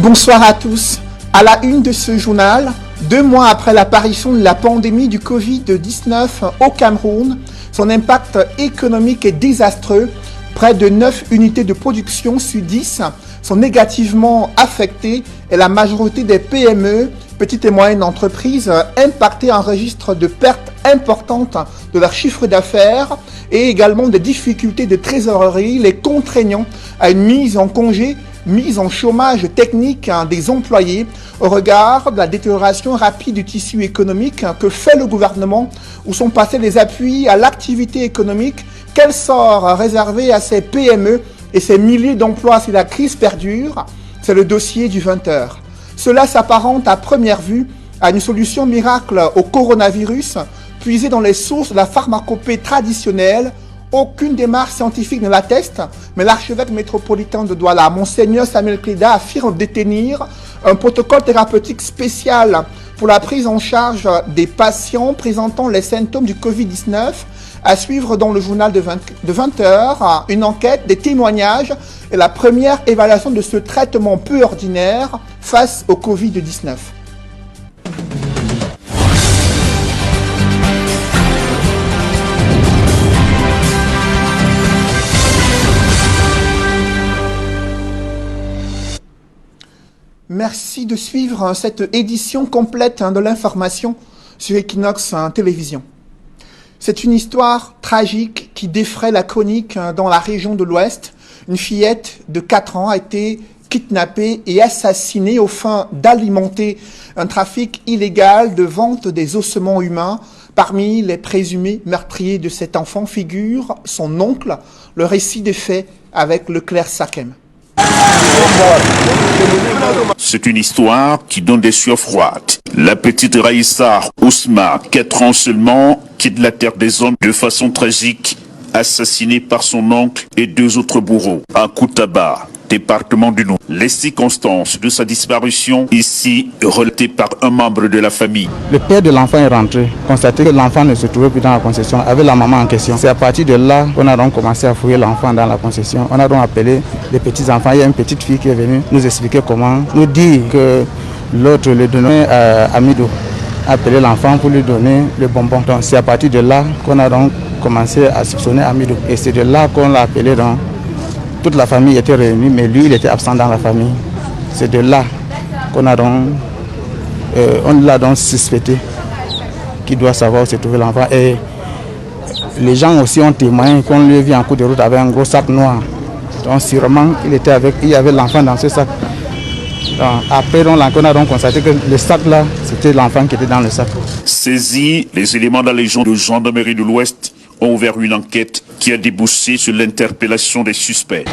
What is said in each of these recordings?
Bonsoir à tous. À la une de ce journal, 2 mois après l'apparition de la pandémie du Covid-19 au Cameroun, son impact économique est désastreux. Près de 9 unités de production sur 10 sont négativement affectées et la majorité des PME, petites et moyennes entreprises, impactées enregistrent de pertes importantes de leur chiffre d'affaires et également des difficultés de trésorerie, les contraignant à une mise en congé, mise en chômage technique des employés au regard de la détérioration rapide du tissu économique que fait le gouvernement, où sont passés les appuis à l'activité économique. Quel sort réservé à ces PME et ces milliers d'emplois si la crise perdure? C'est le dossier du 20h. Cela s'apparente à première vue à une solution miracle au coronavirus, puisée dans les sources de la pharmacopée traditionnelle. Aucune démarche scientifique ne l'atteste, mais l'archevêque métropolitain de Douala, Monseigneur Samuel Kleda, affirme détenir un protocole thérapeutique spécial pour la prise en charge des patients présentant les symptômes du Covid-19. À suivre dans le journal de 20h, une enquête, des témoignages et la première évaluation de ce traitement peu ordinaire face au Covid-19. Merci de suivre cette édition complète de l'information sur Equinox Télévision. C'est une histoire tragique qui défraie la chronique dans la région de l'Ouest. Une fillette de 4 ans a été kidnappée et assassinée aux fins d'alimenter un trafic illégal de vente des ossements humains. Parmi les présumés meurtriers de cet enfant figure son oncle. Le récit des faits avec Leclerc Sakem. C'est une histoire qui donne des sueurs froides. La petite Raïssa Ousma, 4 ans seulement, quitte la terre des hommes de façon tragique, assassinée par son oncle et 2 autres bourreaux à Koutaba, département du Nord. Les circonstances de sa disparition, ici relatées par un membre de la famille. Le père de l'enfant est rentré, constaté que l'enfant ne se trouvait plus dans la concession avec la maman en question. C'est à partir de là qu'on a donc commencé à fouiller l'enfant dans la concession. On a donc appelé les petits-enfants. Il y a une petite fille qui est venue nous expliquer comment, nous dire que l'autre le donnait à Amidou, appeler l'enfant pour lui donner le bonbon. Donc c'est à partir de là qu'on a donc commencé à soupçonner Amidou. Et c'est de là qu'on l'a appelé donc. Toute la famille était réunie, mais lui, il était absent dans la famille. C'est de là qu'on a donc, on l'a donc suspecté qu'il doit savoir où se trouvait l'enfant. Et les gens aussi ont témoigné qu'on lui a vu en cours de route avec un gros sac noir. Donc sûrement, il y avait l'enfant dans ce sac. Donc, après, on a donc constaté que le sac là, c'était l'enfant qui était dans le sac. Saisis, les éléments de la Légion de gendarmerie de l'Ouest ont ouvert une enquête qui a débouché sur l'interpellation des suspects.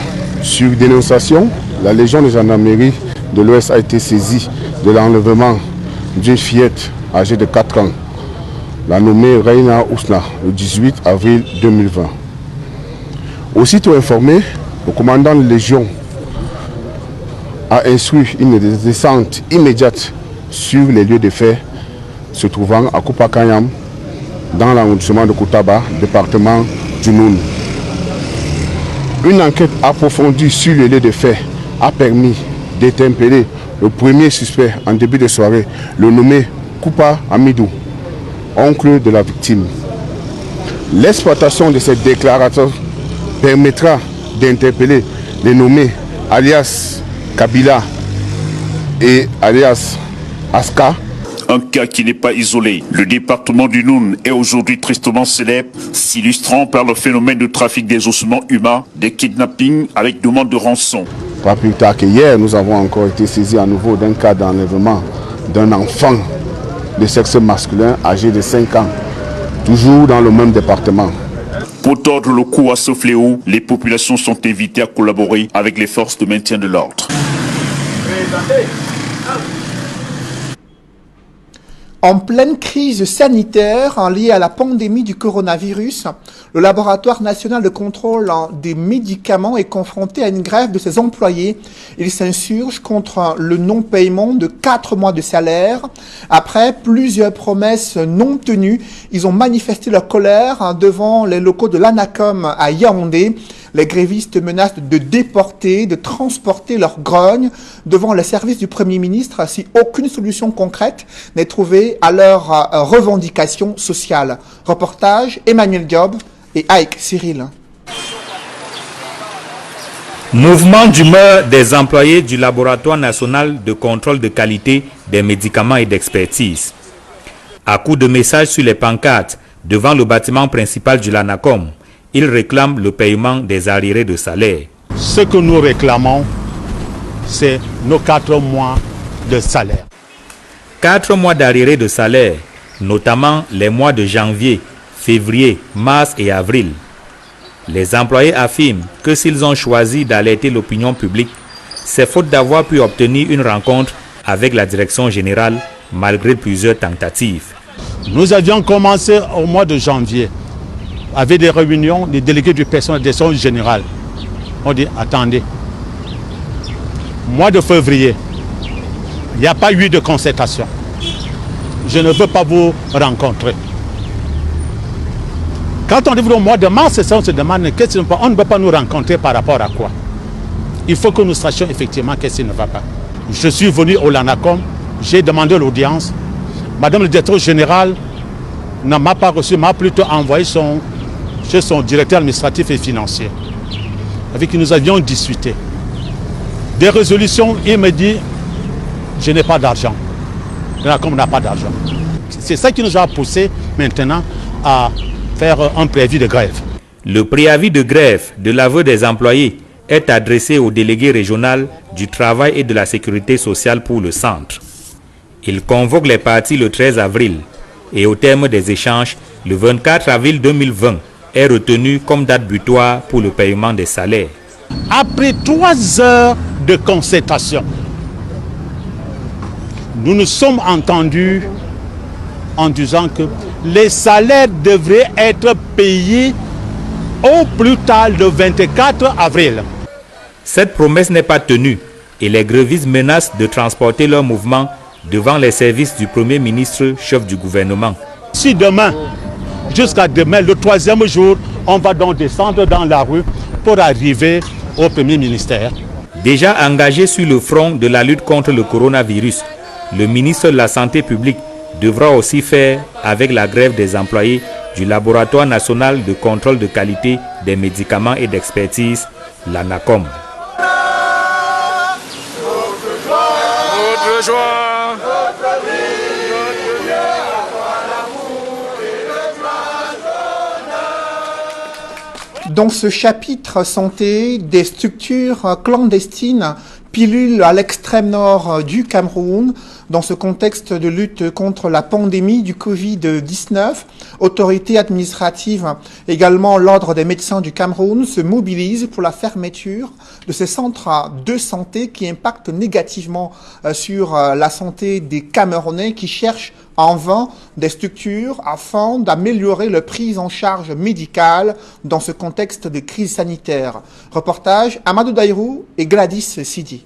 Sur dénonciation, la Légion de gendarmerie de l'Ouest a été saisie de l'enlèvement d'une fillette âgée de 4 ans, la nommée Reina Ousna, le 18 avril 2020. Aussitôt informé, le commandant de Légion a instruit une descente immédiate sur les lieux de faits se trouvant à Koupakanyam, dans l'arrondissement de Koutaba, département du Noun. Une enquête approfondie sur les lieux de faits a permis d'interpeller le premier suspect en début de soirée, le nommé Koupa Amidou, oncle de la victime. L'exploitation de cette déclaration permettra d'interpeller les nommés alias Kabila et alias Aska. Un cas qui n'est pas isolé. Le département du Noun est aujourd'hui tristement célèbre, s'illustrant par le phénomène de trafic des ossements humains, des kidnappings avec demande de rançon. Pas plus tard que hier, nous avons encore été saisis à nouveau d'un cas d'enlèvement d'un enfant de sexe masculin âgé de 5 ans, toujours dans le même département. Pour tordre le cou à ce fléau, les populations sont invitées à collaborer avec les forces de maintien de l'ordre. En pleine crise sanitaire liée à la pandémie du coronavirus, le laboratoire national de contrôle des médicaments est confronté à une grève de ses employés. Il s'insurge contre le non-paiement de 4 mois de salaire. Après plusieurs promesses non tenues, ils ont manifesté leur colère devant les locaux de l'ANACOM à Yaoundé. Les grévistes menacent de déporter, de transporter leur grogne devant le service du Premier ministre si aucune solution concrète n'est trouvée à leurs revendications sociales. Reportage Emmanuel Diop et Aïk Cyril. Mouvement d'humeur des employés du Laboratoire national de contrôle de qualité des médicaments et d'expertise. À coups de messages sur les pancartes devant le bâtiment principal du LANACOM, ils réclament le paiement des arriérés de salaire. Ce que nous réclamons, c'est nos 4 mois de salaire. 4 mois d'arriérés de salaire, notamment les mois de janvier, février, mars et avril. Les employés affirment que s'ils ont choisi d'alerter l'opinion publique, c'est faute d'avoir pu obtenir une rencontre avec la direction générale malgré plusieurs tentatives. Nous avions commencé au mois de janvier avec des réunions des délégués du personnel de direction générale. On dit attendez, mois de février, il n'y a pas eu de concertation. Je ne veux pas vous rencontrer. Quand on est au mois de mars, on se demande qu'est-ce qu'on ne peut pas nous rencontrer par rapport à quoi. Il faut que nous sachions effectivement qu'est-ce qui ne va pas. Je suis venu au LANACOM, j'ai demandé l'audience. Madame le directeur général ne m'a pas reçu, m'a plutôt envoyé chez son directeur administratif et financier, avec qui nous avions discuté. Des résolutions, il me dit, je n'ai pas d'argent. Le LANACOM n'a pas d'argent. C'est ça qui nous a poussé maintenant à faire un préavis de grève. Le préavis de grève de l'aveu des employés est adressé au délégué régional du travail et de la sécurité sociale pour le centre. Il convoque les parties le 13 avril et au terme des échanges, le 24 avril 2020 est retenu comme date butoir pour le paiement des salaires. Après 3 heures de concertation, nous nous sommes entendus en disant que les salaires devraient être payés au plus tard le 24 avril. Cette promesse n'est pas tenue et les grévistes menacent de transporter leur mouvement devant les services du Premier ministre, chef du gouvernement. Si demain, jusqu'à demain, le 3e jour, on va donc descendre dans la rue pour arriver au Premier ministère. Déjà engagé sur le front de la lutte contre le coronavirus, le ministre de la Santé publique devra aussi faire avec la grève des employés du Laboratoire national de contrôle de qualité des médicaments et d'expertise, LANACOM. Notre joie, Dans ce chapitre santé, des structures clandestines pilulent à l'extrême nord du Cameroun. Dans ce contexte de lutte contre la pandémie du Covid-19, autorités administratives, également l'Ordre des médecins du Cameroun, se mobilisent pour la fermeture de ces centres de santé qui impactent négativement sur la santé des Camerounais qui cherchent en vain des structures afin d'améliorer leur prise en charge médicale dans ce contexte de crise sanitaire. Reportage Amadou Daïrou et Gladys Sidi.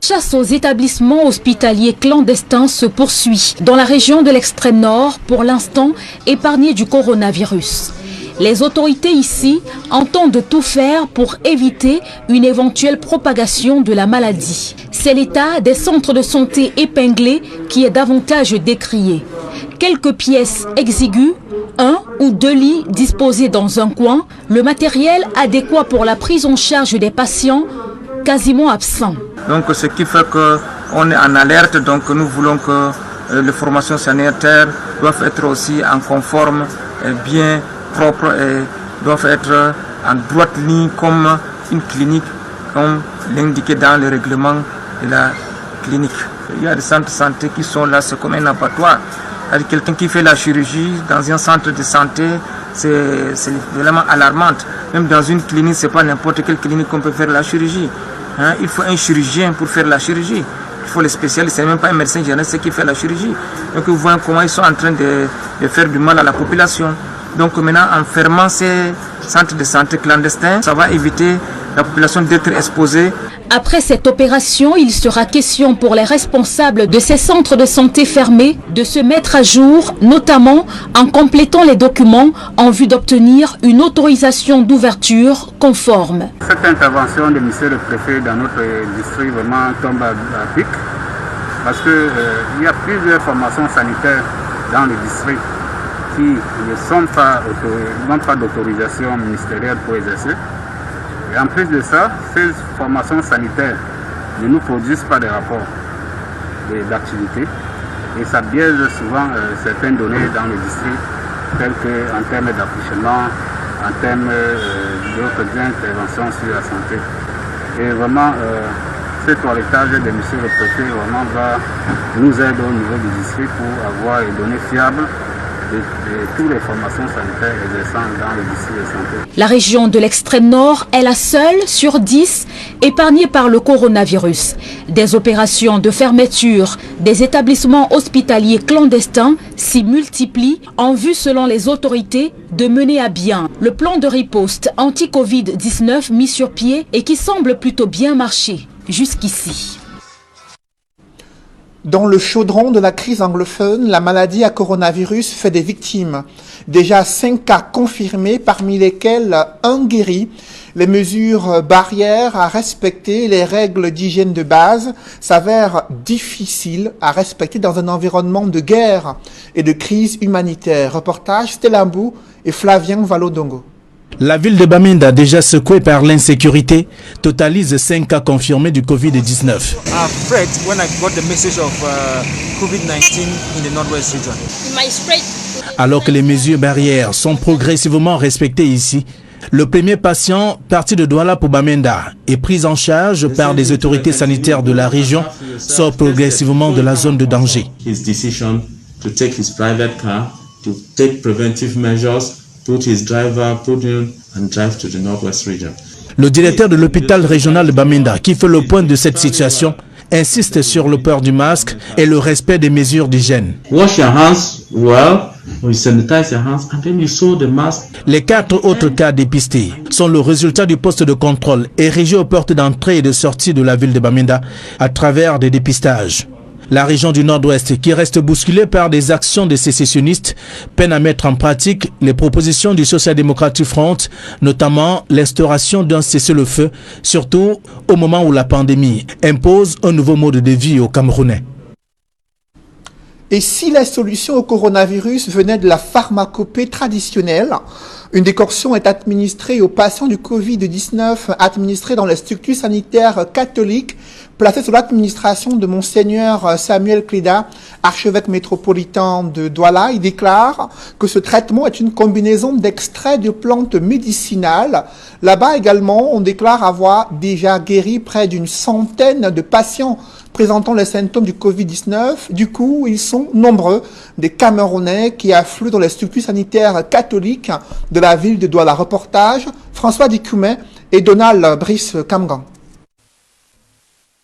Chasse aux établissements hospitaliers clandestins se poursuit dans la région de l'extrême nord, pour l'instant épargnée du coronavirus. Les autorités ici entendent tout faire pour éviter une éventuelle propagation de la maladie. C'est l'état des centres de santé épinglés qui est davantage décrié. Quelques pièces exiguës, 1 ou 2 lits disposés dans un coin, le matériel adéquat pour la prise en charge des patients quasiment absent. Donc ce qui fait qu'on est en alerte, donc nous voulons que les formations sanitaires doivent être aussi en conforme, bien propre et doivent être en droite ligne comme une clinique, comme l'indiqué dans le règlement de la clinique. Il y a des centres de santé qui sont là, c'est comme un abattoir. Quelqu'un qui fait la chirurgie dans un centre de santé, c'est vraiment alarmant. Même dans une clinique, ce n'est pas n'importe quelle clinique qu'on peut faire la chirurgie. Il faut un chirurgien pour faire la chirurgie. Il faut les spécialistes, ce n'est même pas un médecin généraliste qui fait la chirurgie. Donc vous voyez comment ils sont en train de faire du mal à la population. Donc maintenant, en fermant ces centres de santé clandestins, ça va éviter la population d'être exposée. Après cette opération, il sera question pour les responsables de ces centres de santé fermés de se mettre à jour, notamment en complétant les documents en vue d'obtenir une autorisation d'ouverture conforme. Cette intervention de monsieur le préfet dans notre district vraiment tombe à pic parce qu'il y a plusieurs formations sanitaires dans le district qui n'ont pas d'autorisation ministérielle pour exercer. Et en plus de ça, ces formations sanitaires ne nous produisent pas de rapports d'activité et ça biaise souvent certaines données dans le district, telles qu'en termes d'accouchement, en termes d'autres interventions sur la santé. Et vraiment, ce toilettage de M. le préfet vraiment va nous aider au niveau du district pour avoir des données fiables de toutes les formations sanitaires exerçant dans le district de santé. La région de l'extrême nord est la seule sur 10 épargnée par le coronavirus. Des opérations de fermeture des établissements hospitaliers clandestins s'y multiplient en vue, selon les autorités, de mener à bien le plan de riposte anti-Covid-19 mis sur pied et qui semble plutôt bien marcher jusqu'ici. Dans le chaudron de la crise anglophone, la maladie à coronavirus fait des victimes. Déjà 5 cas confirmés, parmi lesquels un guéri. Les mesures barrières à respecter, les règles d'hygiène de base s'avèrent difficiles à respecter dans un environnement de guerre et de crise humanitaire. Reportage Stella Mbou et Flavien Valodongo. La ville de Bamenda, déjà secouée par l'insécurité, totalise 5 cas confirmés du Covid-19. Alors que les mesures barrières sont progressivement respectées ici, le premier patient parti de Douala pour Bamenda et pris en charge par des autorités sanitaires de la région sort progressivement de la zone de danger. Le directeur de l'hôpital régional de Bamenda, qui fait le point de cette situation, insiste sur le port du masque et le respect des mesures d'hygiène. Les 4 autres cas dépistés sont le résultat du poste de contrôle érigé aux portes d'entrée et de sortie de la ville de Bamenda à travers des dépistages. La région du Nord-Ouest, qui reste bousculée par des actions des sécessionnistes, peine à mettre en pratique les propositions du Social Democratic Front, notamment l'instauration d'un cessez-le-feu, surtout au moment où la pandémie impose un nouveau mode de vie aux Camerounais. Et si la solution au coronavirus venait de la pharmacopée traditionnelle, une décoction est administrée aux patients du Covid-19 administrée dans les structures sanitaires catholiques placées sous l'administration de Monseigneur Samuel Cléda, archevêque métropolitain de Douala. Il déclare que ce traitement est une combinaison d'extraits de plantes médicinales. Là-bas également, on déclare avoir déjà guéri près d'une centaine de patients présentant les symptômes du Covid-19. Du coup, ils sont nombreux, des Camerounais qui affluent dans les structures sanitaires catholiques de la ville de Douala. Reportage, François Dikoumé et Donald Brice Kamgan.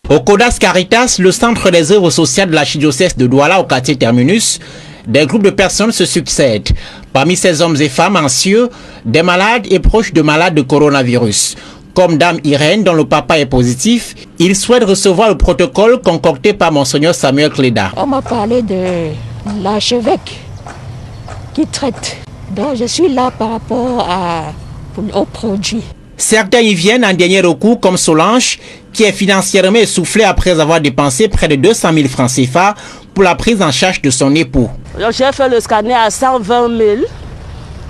Au Codas Caritas, le centre des œuvres sociales de l'archidiocèse de Douala au quartier Terminus, des groupes de personnes se succèdent. Parmi ces hommes et femmes anxieux, des malades et proches de malades de coronavirus. Comme Dame Irène, dont le papa est positif, il souhaite recevoir le protocole concocté par Monseigneur Samuel Cléda. On m'a parlé de l'archevêque qui traite. Donc je suis là par rapport aux produits. Certains y viennent en dernier recours, comme Solange, qui est financièrement essoufflée après avoir dépensé près de 200 000 francs CFA pour la prise en charge de son époux. J'ai fait le scanner à 120 000.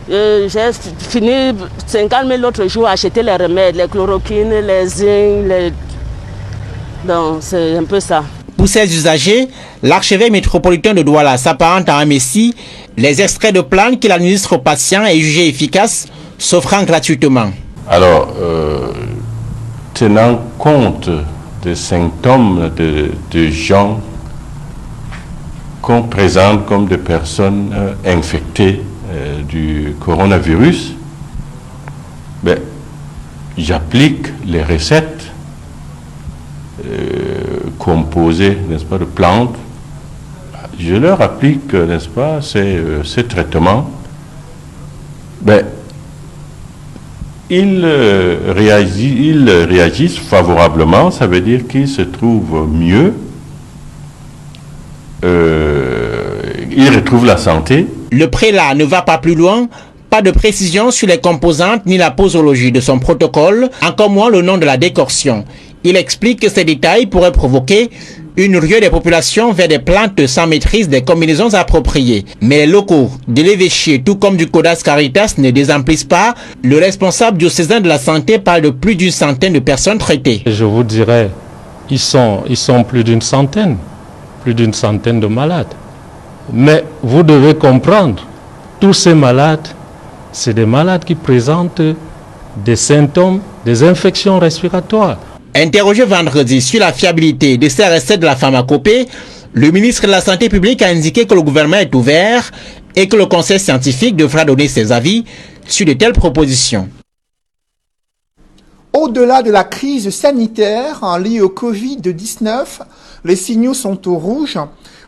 J'ai fini 50 000 l'autre jour à acheter les remèdes, les chloroquines, les zinc, Donc c'est un peu ça. Pour ces usagers, l'archevêque métropolitain de Douala s'apparente à un messie. Les extraits de plantes qu'il administre aux patients est jugé efficace, s'offrant gratuitement. Alors, tenant compte des symptômes de gens qu'on présente comme des personnes infectées du coronavirus, j'applique les recettes composées, n'est-ce pas, de plantes. Je leur applique, n'est-ce pas, ces traitements. ils réagissent favorablement, ça veut dire qu'ils se trouvent mieux, ils retrouvent la santé. Le prélat ne va pas plus loin. Pas de précision sur les composantes ni la posologie de son protocole, encore moins le nom de la décoction. Il explique que ces détails pourraient provoquer une ruée des populations vers des plantes sans maîtrise des combinaisons appropriées. Mais les locaux de l'évêché, tout comme du Codas Caritas, ne désemplissent pas. Le responsable diocésain de la santé parle de plus d'une centaine de personnes traitées. Je vous dirais, ils sont plus d'une centaine de malades. Mais vous devez comprendre, tous ces malades, c'est des malades qui présentent des symptômes, des infections respiratoires. Interrogé vendredi sur la fiabilité des ces recettes de la pharmacopée, le ministre de la Santé publique a indiqué que le gouvernement est ouvert et que le conseil scientifique devra donner ses avis sur de telles propositions. Au-delà de la crise sanitaire liée au Covid-19, les signaux sont au rouge.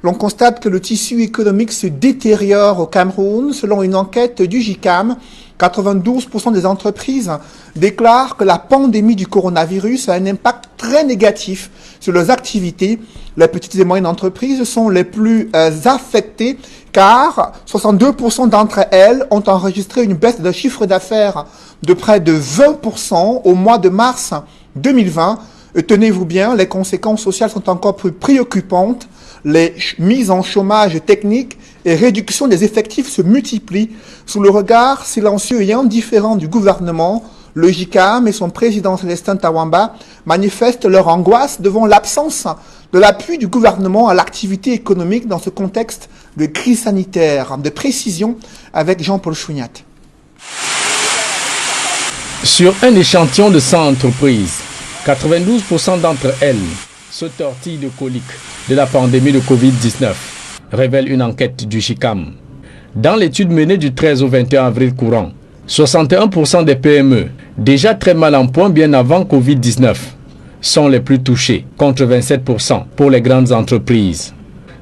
L'on constate que le tissu économique se détériore au Cameroun. Selon une enquête du GICAM, 92% des entreprises déclarent que la pandémie du coronavirus a un impact très négatif sur leurs activités. Les petites et moyennes entreprises sont les plus affectées car 62% d'entre elles ont enregistré une baisse de chiffre d'affaires de près de 20% au mois de mars 2020. Et tenez-vous bien, les conséquences sociales sont encore plus préoccupantes. Les mises en chômage technique et réduction des effectifs se multiplient. Sous le regard silencieux et indifférent du gouvernement, le GICAM et son président Célestin Tawamba manifestent leur angoisse devant l'absence de l'appui du gouvernement à l'activité économique dans ce contexte de crise sanitaire. De précision avec Jean-Paul Chouniat. Sur un échantillon de 100 entreprises, 92% d'entre elles se tortillent de coliques de la pandémie de Covid-19, révèle une enquête du GICAM. Dans l'étude menée du 13 au 21 avril courant, 61% des PME, déjà très mal en point bien avant Covid-19, sont les plus touchés, contre 27% pour les grandes entreprises.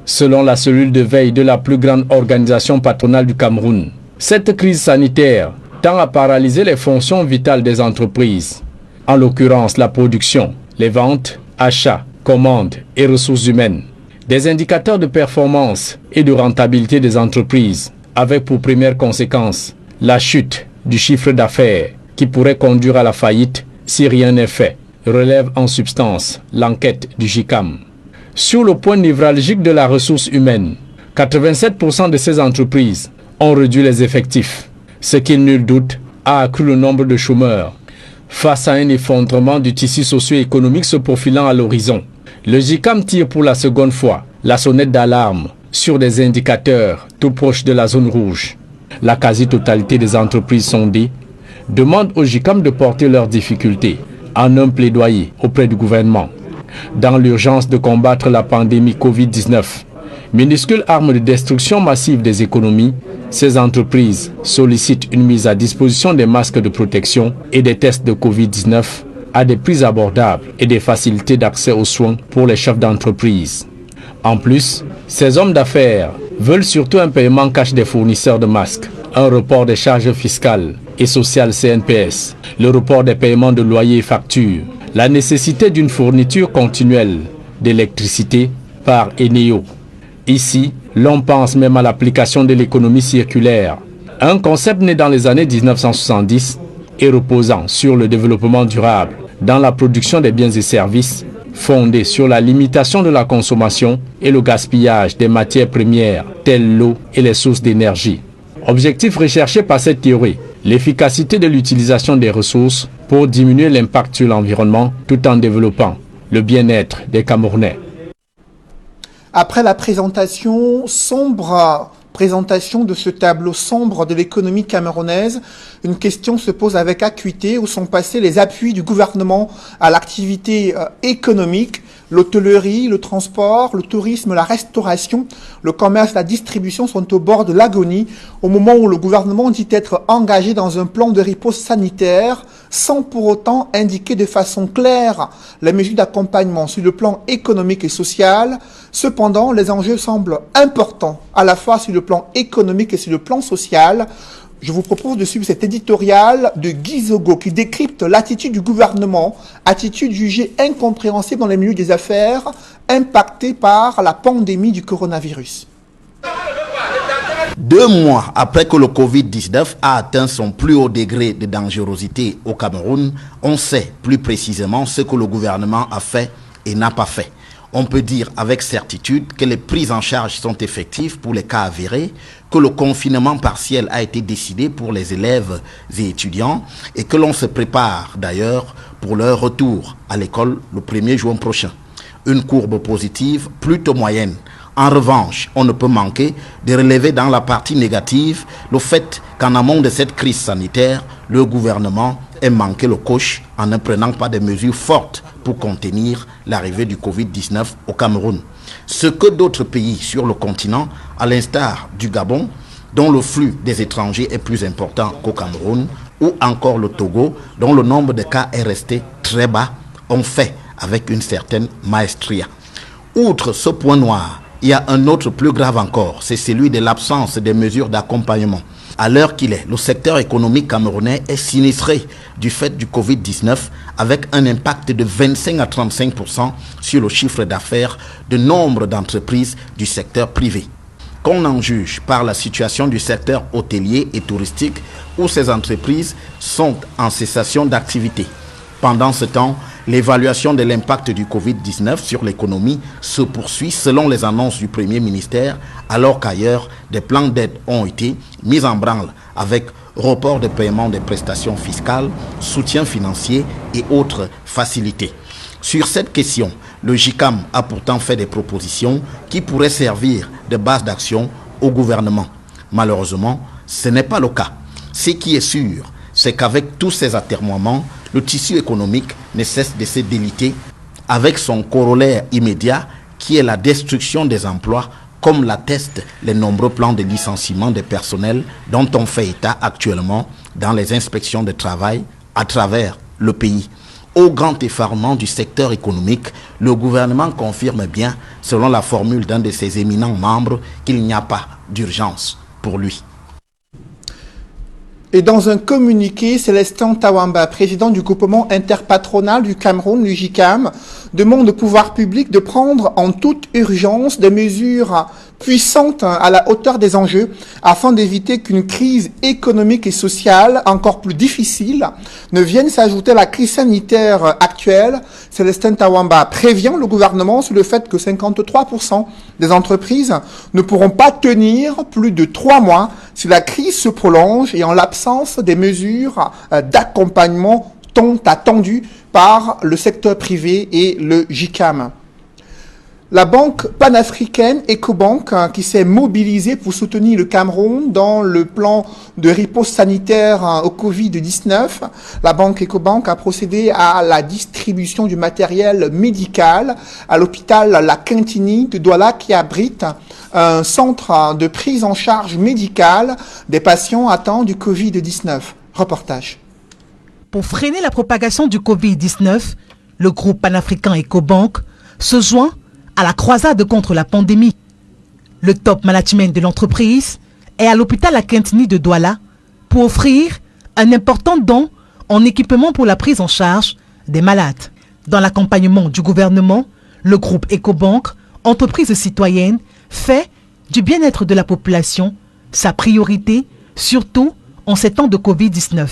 Selon la cellule de veille de la plus grande organisation patronale du Cameroun, cette crise sanitaire tend à paralyser les fonctions vitales des entreprises, en l'occurrence la production, les ventes, achats, commandes et ressources humaines. Des indicateurs de performance et de rentabilité des entreprises, avec pour première conséquence la chute du chiffre d'affaires qui pourrait conduire à la faillite si rien n'est fait, relève en substance l'enquête du GICAM. Sur le point névralgique de la ressource humaine, 87% de ces entreprises ont réduit les effectifs, ce qui, nul doute, a accru le nombre de chômeurs. Face à un effondrement du tissu socio-économique se profilant à l'horizon, le GICAM tire pour la seconde fois la sonnette d'alarme sur des indicateurs tout proches de la zone rouge. La quasi-totalité des entreprises sondées demandent au GICAM de porter leurs difficultés en un plaidoyer auprès du gouvernement. Dans l'urgence de combattre la pandémie Covid-19, minuscule arme de destruction massive des économies, ces entreprises sollicitent une mise à disposition des masques de protection et des tests de Covid-19 à des prix abordables et des facilités d'accès aux soins pour les chefs d'entreprise. En plus, ces hommes d'affaires veulent surtout un paiement cash des fournisseurs de masques, un report des charges fiscales et sociales CNPS, le report des paiements de loyers et factures, la nécessité d'une fourniture continuelle d'électricité par Eneo. Ici, l'on pense même à l'application de l'économie circulaire, un concept né dans les années 1970 et reposant sur le développement durable dans la production des biens et services, fondé sur la limitation de la consommation et le gaspillage des matières premières telles l'eau et les sources d'énergie. Objectif recherché par cette théorie, l'efficacité de l'utilisation des ressources pour diminuer l'impact sur l'environnement tout en développant le bien-être des Camerounais. Après la présentation de ce tableau sombre de l'économie camerounaise, une question se pose avec acuité: où sont passés les appuis du gouvernement à l'activité économique? L'hôtellerie, le transport, le tourisme, la restauration, le commerce, la distribution sont au bord de l'agonie au moment où le gouvernement dit être engagé dans un plan de riposte sanitaire sans pour autant indiquer de façon claire les mesures d'accompagnement sur le plan économique et social. Cependant, les enjeux semblent importants à la fois sur le plan économique et sur le plan social. Je vous propose de suivre cet éditorial de Guy Zogo qui décrypte l'attitude du gouvernement, attitude jugée incompréhensible dans les milieux des affaires, impactés par la pandémie du coronavirus. 2 mois après que le Covid-19 a atteint son plus haut degré de dangerosité au Cameroun, on sait plus précisément ce que le gouvernement a fait et n'a pas fait. On peut dire avec certitude que les prises en charge sont effectives pour les cas avérés, que le confinement partiel a été décidé pour les élèves et étudiants et que l'on se prépare d'ailleurs pour leur retour à l'école le 1er juin prochain. Une courbe positive plutôt moyenne. En revanche, on ne peut manquer de relever dans la partie négative le fait qu'en amont de cette crise sanitaire, le gouvernement ait manqué le coche en ne prenant pas de mesures fortes pour contenir l'arrivée du Covid-19 au Cameroun. Ce que d'autres pays sur le continent, à l'instar du Gabon, dont le flux des étrangers est plus important qu'au Cameroun, ou encore le Togo, dont le nombre de cas est resté très bas, ont fait avec une certaine maestria. Outre ce point noir, il y a un autre plus grave encore, c'est celui de l'absence des mesures d'accompagnement. À l'heure qu'il est, le secteur économique camerounais est sinistré du fait du Covid-19 avec un impact de 25 à 35% sur le chiffre d'affaires de nombre d'entreprises du secteur privé. Qu'on en juge par la situation du secteur hôtelier et touristique où ces entreprises sont en cessation d'activité. Pendant ce temps, l'évaluation de l'impact du Covid-19 sur l'économie se poursuit selon les annonces du Premier ministère, alors qu'ailleurs, des plans d'aide ont été mis en branle avec report de paiement des prestations fiscales, soutien financier et autres facilités. Sur cette question, le JICAM a pourtant fait des propositions qui pourraient servir de base d'action au gouvernement. Malheureusement, ce n'est pas le cas. Ce qui est sûr, c'est qu'avec tous ces atermoiements, le tissu économique ne cesse de se déliter avec son corollaire immédiat qui est la destruction des emplois, comme l'attestent les nombreux plans de licenciement des personnels dont on fait état actuellement dans les inspections de travail à travers le pays. Au grand effarement du secteur économique, le gouvernement confirme bien, selon la formule d'un de ses éminents membres, qu'il n'y a pas d'urgence pour lui. Et dans un communiqué, Célestin Tawamba, président du groupement interpatronal du Cameroun, le JICAM, demande au pouvoir public de prendre en toute urgence des mesures puissantes à la hauteur des enjeux afin d'éviter qu'une crise économique et sociale encore plus difficile ne vienne s'ajouter à la crise sanitaire actuelle. Célestin Tawamba prévient le gouvernement sur le fait que 53% des entreprises ne pourront pas tenir plus de 3 mois si la crise se prolonge et en l'absence des mesures d'accompagnement tant attendues par le secteur privé et le JICAM. La banque panafricaine Ecobank qui s'est mobilisée pour soutenir le Cameroun dans le plan de riposte sanitaire au Covid-19. La banque Ecobank a procédé à la distribution du matériel médical à l'hôpital La Quintini de Douala qui abrite un centre de prise en charge médicale des patients atteints du Covid-19. Reportage. Pour freiner la propagation du Covid-19, le groupe panafricain Ecobank se joint à la croisade contre la pandémie. Le top management de l'entreprise est à l'hôpital La Quintini de Douala pour offrir un important don en équipement pour la prise en charge des malades. Dans l'accompagnement du gouvernement, le groupe Ecobank, entreprise citoyenne, fait du bien-être de la population sa priorité, surtout en ces temps de Covid-19.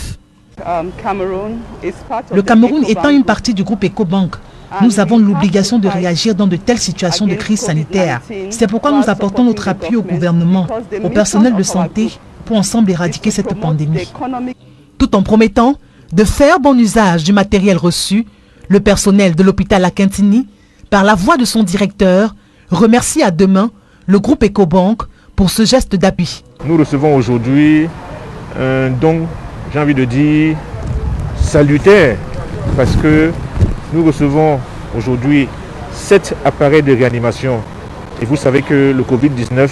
Le Cameroun étant une partie du groupe Ecobank, nous avons l'obligation de réagir dans de telles situations de crise sanitaire. C'est pourquoi nous apportons notre appui au gouvernement, au personnel de santé, pour ensemble éradiquer cette pandémie. Tout en promettant de faire bon usage du matériel reçu, le personnel de l'hôpital La Quintini, par la voix de son directeur, remercie à demain le groupe Ecobank pour ce geste d'appui. Nous recevons aujourd'hui un don, j'ai envie de dire, salutaire, parce que nous recevons aujourd'hui 7 appareils de réanimation. Et vous savez que le Covid-19,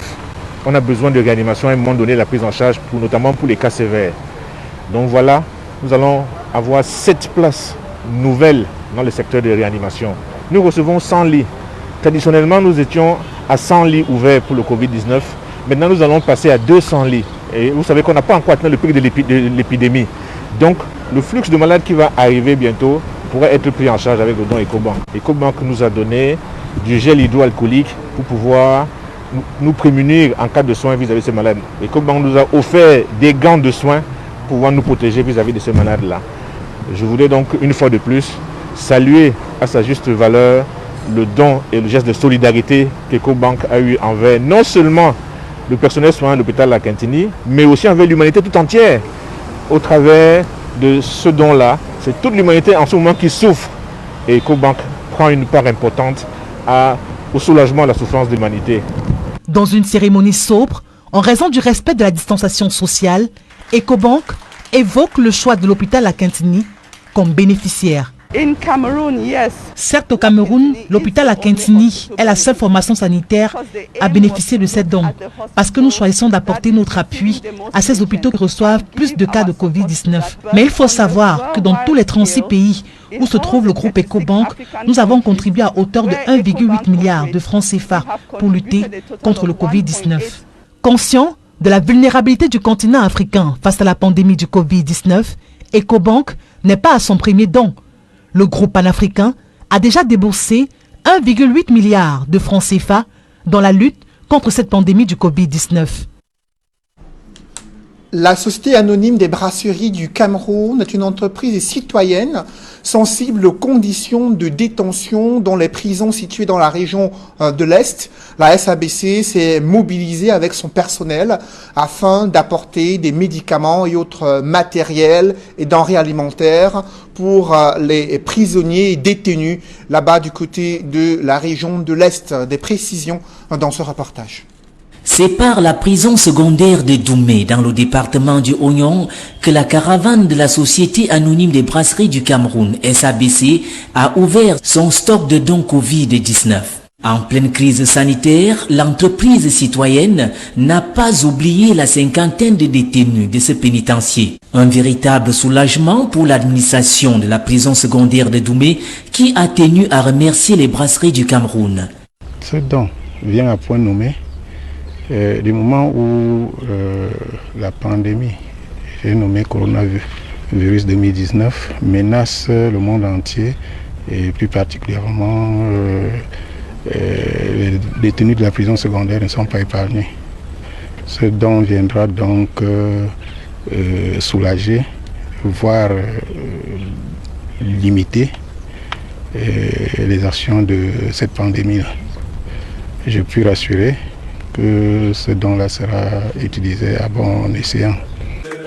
on a besoin de réanimation à un moment donné, la prise en charge, notamment pour les cas sévères. Donc voilà, nous allons avoir 7 places nouvelles dans le secteur de réanimation. Nous recevons 100 lits. Traditionnellement, nous étions à 100 lits ouverts pour le Covid-19. Maintenant, nous allons passer à 200 lits. Et vous savez qu'on n'a pas encore atteint le pic de l'épidémie. Donc le flux de malades qui va arriver bientôt pourrait être pris en charge avec le don EcoBank. EcoBank nous a donné du gel hydroalcoolique pour pouvoir nous prémunir en cas de soins vis-à-vis de ces malades. EcoBank nous a offert des gants de soins pour pouvoir nous protéger vis-à-vis de ces malades-là. Je voulais donc une fois de plus saluer à sa juste valeur le don et le geste de solidarité qu'EcoBank a eu envers non seulement le personnel soignant de l'hôpital La Quintini, mais aussi envers l'humanité tout entière. Au travers de ce don-là, c'est toute l'humanité en ce moment qui souffre. Et EcoBank prend une part importante au soulagement de la souffrance de l'humanité. Dans une cérémonie sobre, en raison du respect de la distanciation sociale, EcoBank évoque le choix de l'hôpital La Quintini comme bénéficiaire. Certes, au Cameroun, l'hôpital La Quintini est la seule formation sanitaire à bénéficier de cette don, parce que nous choisissons d'apporter notre appui à ces hôpitaux qui reçoivent plus de cas de Covid-19. Mais il faut savoir que dans tous les 36 pays où se trouve le groupe EcoBank, nous avons contribué à hauteur de 1,8 milliard de francs CFA pour lutter contre le Covid-19. Conscient de la vulnérabilité du continent africain face à la pandémie du Covid-19, EcoBank n'est pas à son premier don. Le groupe panafricain a déjà déboursé 1,8 milliard de francs CFA dans la lutte contre cette pandémie du Covid-19. La Société anonyme des brasseries du Cameroun est une entreprise citoyenne sensible aux conditions de détention dans les prisons situées dans la région de l'Est. La SABC s'est mobilisée avec son personnel afin d'apporter des médicaments et autres matériels et denrées alimentaires pour les prisonniers et détenus là-bas du côté de la région de l'Est. Des précisions dans ce reportage. C'est par la prison secondaire de Doumé, dans le département du Oignon, que la caravane de la Société anonyme des brasseries du Cameroun, SABC, a ouvert son stock de dons Covid-19. En pleine crise sanitaire, l'entreprise citoyenne n'a pas oublié la cinquantaine de détenus de ce pénitencier. Un véritable soulagement pour l'administration de la prison secondaire de Doumé, qui a tenu à remercier les brasseries du Cameroun. Ce don vient à point nommé. Du moment où la pandémie, j'ai nommé coronavirus 2019, menace le monde entier et plus particulièrement les détenus de la prison secondaire ne sont pas épargnés. Ce don viendra donc soulager, voire limiter les actions de cette pandémie-là. Je puis rassurer que ce don-là sera utilisé à bon escient.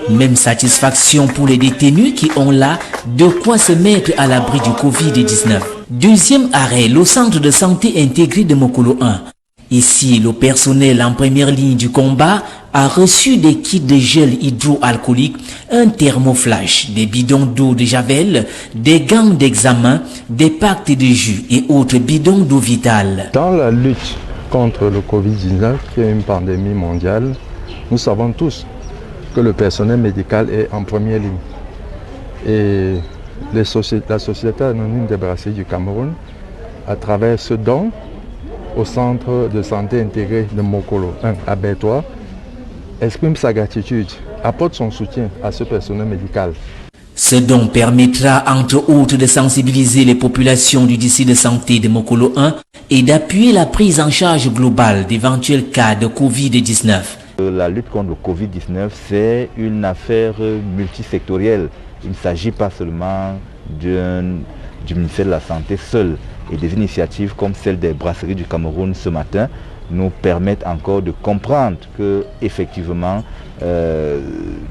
Même satisfaction pour les détenus qui ont là de quoi se mettre à l'abri du Covid-19. Deuxième arrêt, le centre de santé intégré de Mokolo 1. Ici, le personnel en première ligne du combat a reçu des kits de gel hydroalcoolique, un thermoflash, des bidons d'eau de javel, des gants d'examen, des packs de jus et autres bidons d'eau vitale. Dans la lutte contre le Covid-19, qui est une pandémie mondiale, nous savons tous que le personnel médical est en première ligne. Et la Société anonyme des brasseries du Cameroun, à travers ce don au centre de santé intégré de Mokolo 1 à Bertois, exprime sa gratitude, apporte son soutien à ce personnel médical. Ce don permettra entre autres de sensibiliser les populations du district de santé de Mokolo 1 et d'appuyer la prise en charge globale d'éventuels cas de Covid-19. La lutte contre le Covid-19, c'est une affaire multisectorielle. Il ne s'agit pas seulement du ministère de la Santé seul. Et des initiatives comme celle des brasseries du Cameroun ce matin nous permettent encore de comprendre que effectivement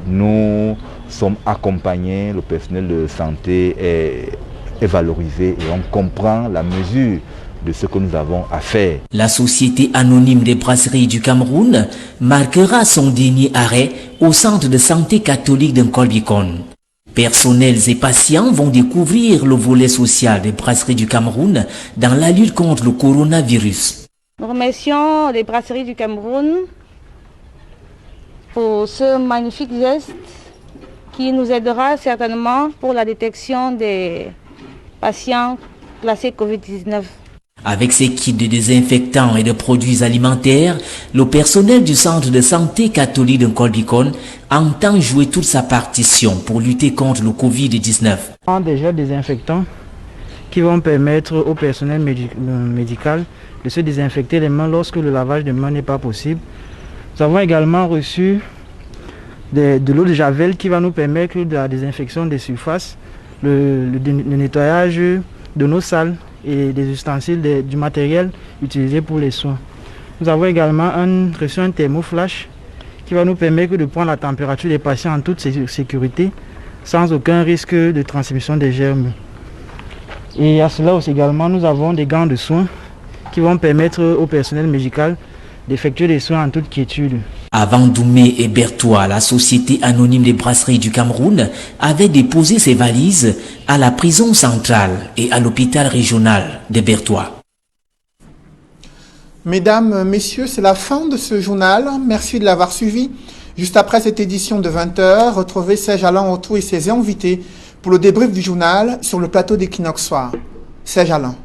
nous sommes accompagnés, le personnel de santé est valorisé et on comprend la mesure de ce que nous avons à faire. La Société anonyme des brasseries du Cameroun marquera son dernier arrêt au centre de santé catholique d'Nkolbikon. Personnels et patients vont découvrir le volet social des brasseries du Cameroun dans la lutte contre le coronavirus. Nous remercions les brasseries du Cameroun pour ce magnifique geste qui nous aidera certainement pour la détection des patients classés Covid-19. Avec ses kits de désinfectants et de produits alimentaires, le personnel du centre de santé catholique de Nkoldikon entend jouer toute sa partition pour lutter contre le Covid-19. Des gels désinfectants qui vont permettre au personnel médical de se désinfecter les mains lorsque le lavage de mains n'est pas possible. Nous avons également reçu de l'eau de javel qui va nous permettre de la désinfection des surfaces, le nettoyage de nos salles et des ustensiles, du matériel utilisé pour les soins. Nous avons également reçu un thermoflash qui va nous permettre de prendre la température des patients en toute sécurité, sans aucun risque de transmission des germes. Et à cela aussi également, nous avons des gants de soins qui vont permettre au personnel médical d'effectuer des soins en toute quiétude. Avant Doumé et Bertois, la Société anonyme des brasseries du Cameroun avait déposé ses valises à la prison centrale et à l'hôpital régional de Bertois. Mesdames, messieurs, c'est la fin de ce journal. Merci de l'avoir suivi. Juste après cette édition de 20h, retrouvez Serge Alain Autou et ses invités pour le débrief du journal sur le plateau d'Equinox Soir. Serge Alain.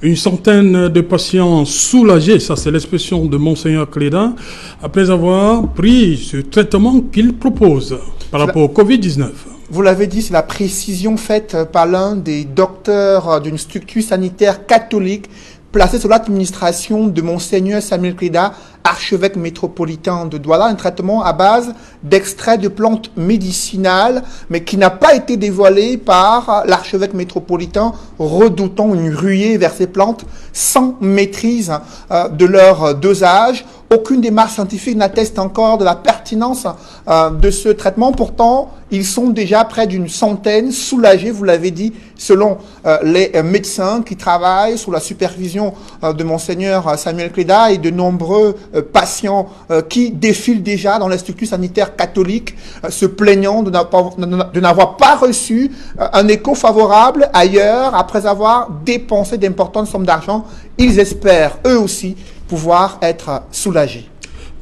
Une centaine de patients soulagés, ça c'est l'expression de Monseigneur Cléda, après avoir pris ce traitement qu'il propose par rapport au Covid-19. Vous l'avez dit, c'est la précision faite par l'un des docteurs d'une structure sanitaire catholique placé sous l'administration de Monseigneur Samuel Cléda, archevêque métropolitain de Douala, un traitement à base d'extraits de plantes médicinales, mais qui n'a pas été dévoilé par l'archevêque métropolitain, redoutant une ruée vers ces plantes sans maîtrise de leur dosage. Aucune démarche scientifique n'atteste encore de la pertinence de ce traitement. Pourtant, ils sont déjà près d'une centaine soulagés, vous l'avez dit, selon les médecins qui travaillent sous la supervision de Monseigneur Samuel Cléda et de nombreux patients qui défilent déjà dans les structures sanitaires catholiques, se plaignant de n'avoir pas reçu un écho favorable ailleurs après avoir dépensé d'importantes sommes d'argent. Ils espèrent, eux aussi, pouvoir être soulagés.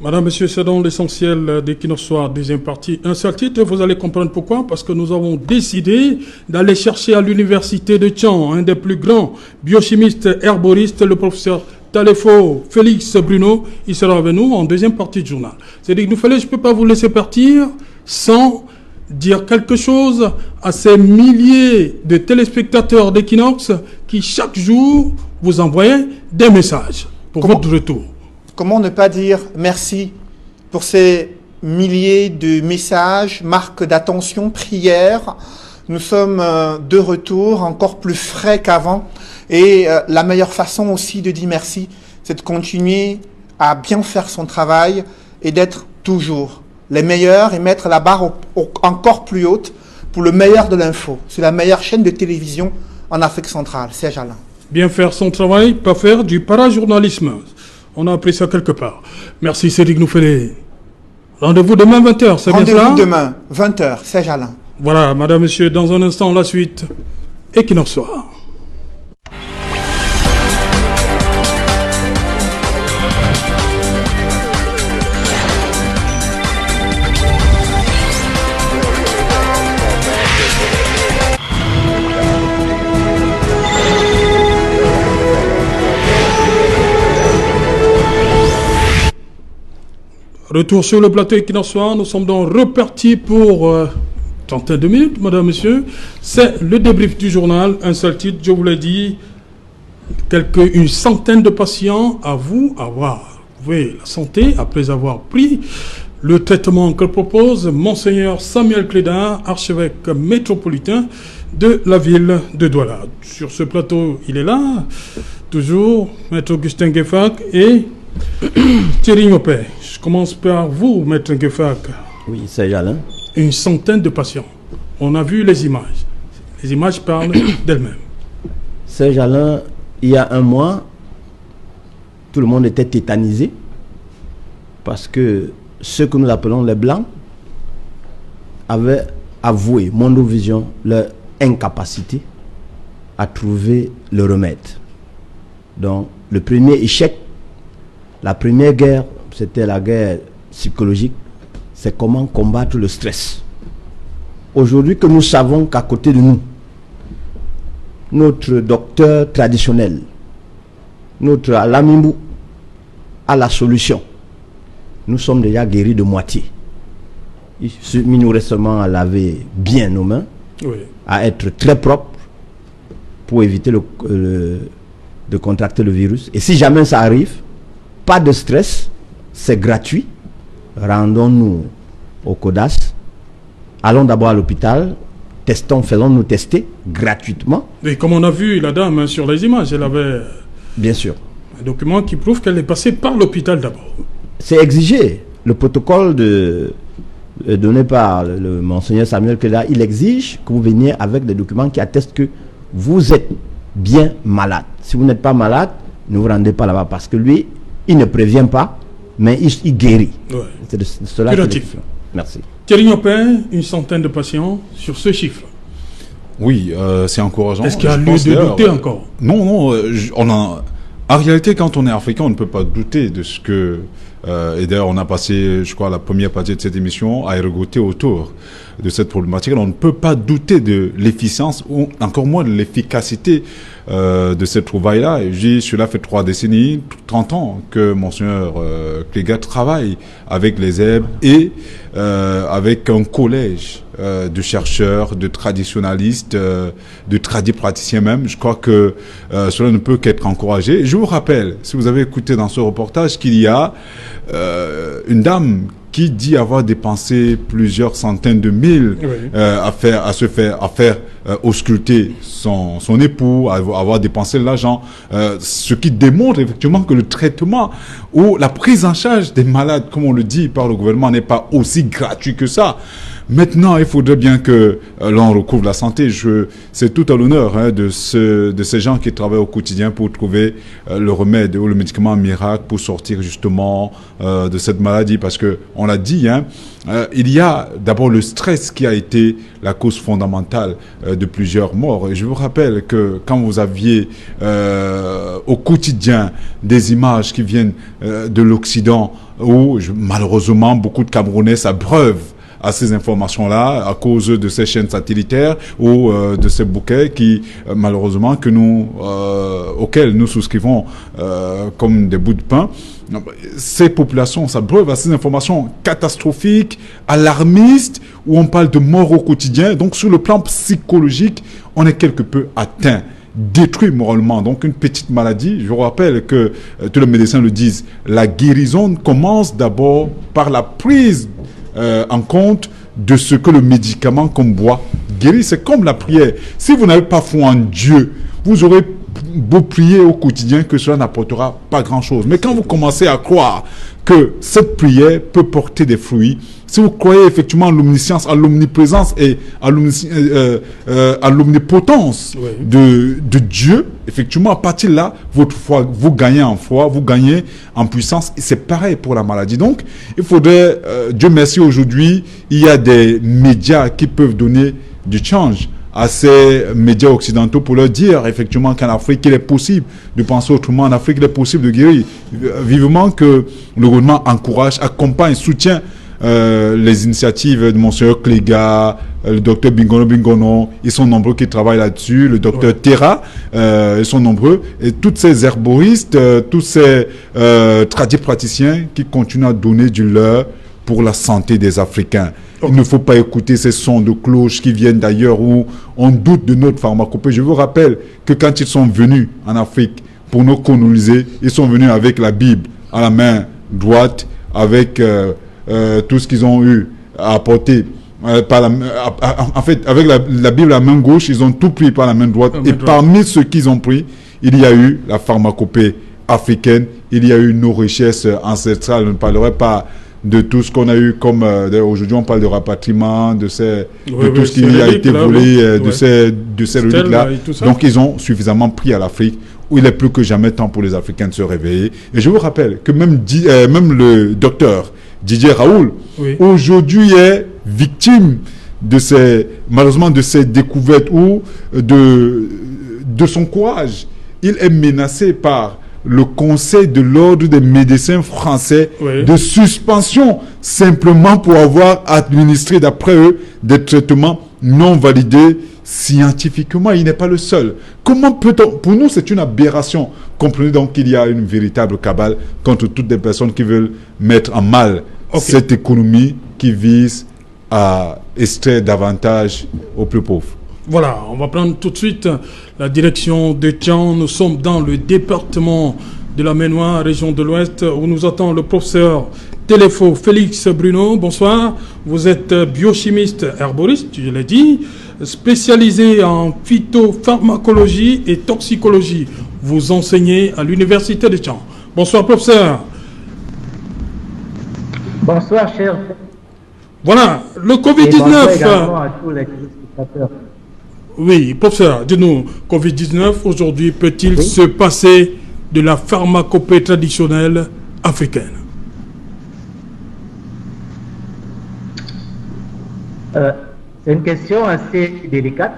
Madame, Monsieur, c'est donc l'essentiel d'Equinox Soir, deuxième partie. Un seul titre, vous allez comprendre pourquoi. Parce que nous avons décidé d'aller chercher à l'université de Tian un des plus grands biochimistes herboristes, le professeur Talefo Félix Bruno. Il sera avec nous en deuxième partie du journal. C'est-à-dire que je ne peux pas vous laisser partir sans dire quelque chose à ces milliers de téléspectateurs d'Equinox qui chaque jour vous envoient des messages pour votre retour. Comment ne pas dire merci pour ces milliers de messages, marques d'attention, prières. Nous sommes de retour, encore plus frais qu'avant. Et la meilleure façon aussi de dire merci, c'est de continuer à bien faire son travail et d'être toujours les meilleurs et mettre la barre encore plus haute pour le meilleur de l'info. C'est la meilleure chaîne de télévision en Afrique centrale. Serge Alain. Bien faire son travail, pas faire du parajournalisme. On a appris ça quelque part. Merci Cédric Noufélé. Rendez-vous demain 20h, c'est bien ça? Rendez-vous demain 20h, Serge Alain. Voilà, madame, monsieur, dans un instant, la suite. Equinox Soir. Retour sur le plateau Equinox Soir, nous sommes donc repartis pour 32 minutes, madame, monsieur. C'est le débrief du journal, un seul titre, je vous l'ai dit, une centaine de patients à vous avoir retrouvé la santé après avoir pris le traitement que propose Monseigneur Samuel Cléda, archevêque métropolitain de la ville de Douala. Sur ce plateau, il est là, toujours, Maître Augustin Gueffak et Thierry Mopé. Je commence par vous, Maître Gueffak. Oui, c'est Alain. Une centaine de patients. On a vu les images. Les images parlent d'elles-mêmes. Serge Alain, il y a un mois, tout le monde était tétanisé parce que ceux que nous appelons les Blancs avaient avoué, Mondovision, leur incapacité à trouver le remède. Donc, le premier échec, la première guerre, c'était la guerre psychologique, c'est comment combattre le stress. Aujourd'hui que nous savons qu'à côté de nous, notre docteur traditionnel notre Alamimbu a la solution, nous sommes déjà guéris de moitié. Il nous reste seulement à laver bien nos mains, à être très propre pour éviter de contracter le virus. Et si jamais ça arrive, pas de stress, c'est gratuit. Rendons-nous au CODAS, allons d'abord à l'hôpital, faisons-nous tester gratuitement. Et comme on a vu la dame sur les images, elle avait bien sûr un document qui prouve qu'elle est passée par l'hôpital d'abord. C'est exigé. Le protocole donné par le monseigneur Samuel Keda, il exige que vous veniez avec des documents qui attestent que vous êtes bien malade. Si vous n'êtes pas malade, ne vous rendez pas là-bas, parce que lui, il ne prévient pas, mais il guérit. Ouais. C'est de cela qu'il est. Merci. Thierry Nopin, une centaine de patients sur ce chiffre. Oui, c'est encourageant. Est-ce qu'il y a lieu de douter encore? Non, en réalité, quand on est africain, on ne peut pas douter de ce que... et d'ailleurs, on a passé, je crois, la première partie de cette émission à ergoter autour de cette problématique. On ne peut pas douter de l'efficience ou encore moins de l'efficacité de cette trouvaille-là. Cela fait 3 décennies, 30 ans que Monseigneur Klega travaille avec les EB et avec un collège de chercheurs, de traditionalistes, de tradipraticiens même. Je crois que cela ne peut qu'être encouragé. Je vous rappelle, si vous avez écouté dans ce reportage, qu'il y a une dame qui dit avoir dépensé plusieurs centaines de mille à faire ausculter son époux, avoir dépensé l'argent, ce qui démontre effectivement que le traitement ou la prise en charge des malades, comme on le dit par le gouvernement, n'est pas aussi gratuit que ça. Maintenant, il faudrait bien que l'on recouvre la santé. C'est tout à l'honneur de ces gens qui travaillent au quotidien pour trouver le remède ou le médicament miracle pour sortir justement de cette maladie. Parce que on l'a dit, il y a d'abord le stress qui a été la cause fondamentale de plusieurs morts. Et je vous rappelle que quand vous aviez au quotidien des images qui viennent de l'Occident, où malheureusement beaucoup de Camerounais s'abreuvent à ces informations-là à cause de ces chaînes satellitaires ou de ces bouquets qui malheureusement auxquels nous souscrivons comme des bouts de pain. Ces populations s'abreuvent à ces informations catastrophiques, alarmistes, où on parle de mort au quotidien. Donc sur le plan psychologique, on est quelque peu atteint, détruit moralement. Donc une petite maladie, je vous rappelle que tous les médecins le disent, la guérison commence d'abord par la prise en compte de ce que le médicament qu'on boit guérit. C'est comme la prière. Si vous n'avez pas foi en Dieu, vous aurez beau prier au quotidien, que cela n'apportera pas grand-chose. Mais quand vous commencez à croire que cette prière peut porter des fruits, si vous croyez effectivement à l'omniscience, à l'omniprésence et à l'omnipotence de Dieu, effectivement, à partir de là, votre foi, vous gagnez en foi, vous gagnez en puissance. Et c'est pareil pour la maladie. Donc, il faudrait, Dieu merci, aujourd'hui, il y a des médias qui peuvent donner du change à ces médias occidentaux pour leur dire effectivement qu'en Afrique il est possible de penser autrement, en Afrique il est possible de guérir. Vivement que le gouvernement encourage, accompagne, soutient les initiatives de Monseigneur Klega, le docteur Bingono, ils sont nombreux qui travaillent là-dessus, le docteur Terra, ils sont nombreux, et tous ces herboristes, tous ces tradipraticiens qui continuent à donner du leur pour la santé des Africains. Il ne faut pas écouter ces sons de cloche qui viennent d'ailleurs où on doute de notre pharmacopée. Je vous rappelle que quand ils sont venus en Afrique pour nous coloniser, ils sont venus avec la Bible à la main droite, avec tout ce qu'ils ont eu à apporter. En fait, avec la Bible à la main gauche, ils ont tout pris par la main droite. Et parmi ceux qu'ils ont pris, il y a eu la pharmacopée africaine, il y a eu nos richesses ancestrales. Je ne parlerai pas de tout ce qu'on a eu comme aujourd'hui on parle de rapatriement, de tout ce qui a été volé, de ces reliques-là. Donc ils ont suffisamment pris à l'Afrique, où il est plus que jamais temps pour les Africains de se réveiller. Et je vous rappelle que même le docteur Didier Raoul, aujourd'hui est victime malheureusement de ces découvertes ou de son courage. Il est menacé par le Conseil de l'ordre des médecins français de suspension simplement pour avoir administré, d'après eux, des traitements non validés scientifiquement, il n'est pas le seul. Comment peut-on... Pour nous, c'est une aberration. Comprenez donc qu'il y a une véritable cabale contre toutes les personnes qui veulent mettre en mal cette économie qui vise à extraire davantage aux plus pauvres. Voilà, on va prendre tout de suite la direction de Tian. Nous sommes dans le département de la Maine-Noire, région de l'Ouest, où nous attend le professeur Téléfo Félix Bruno. Bonsoir, vous êtes biochimiste herboriste, je l'ai dit, spécialisé en phytopharmacologie et toxicologie. Vous enseignez à l'université de Tian. Bonsoir, professeur. Bonsoir, cher. Voilà, le Covid-19. Oui, professeur, dis-nous, Covid-19, aujourd'hui, peut-il se passer de la pharmacopée traditionnelle africaine? C'est une question assez délicate,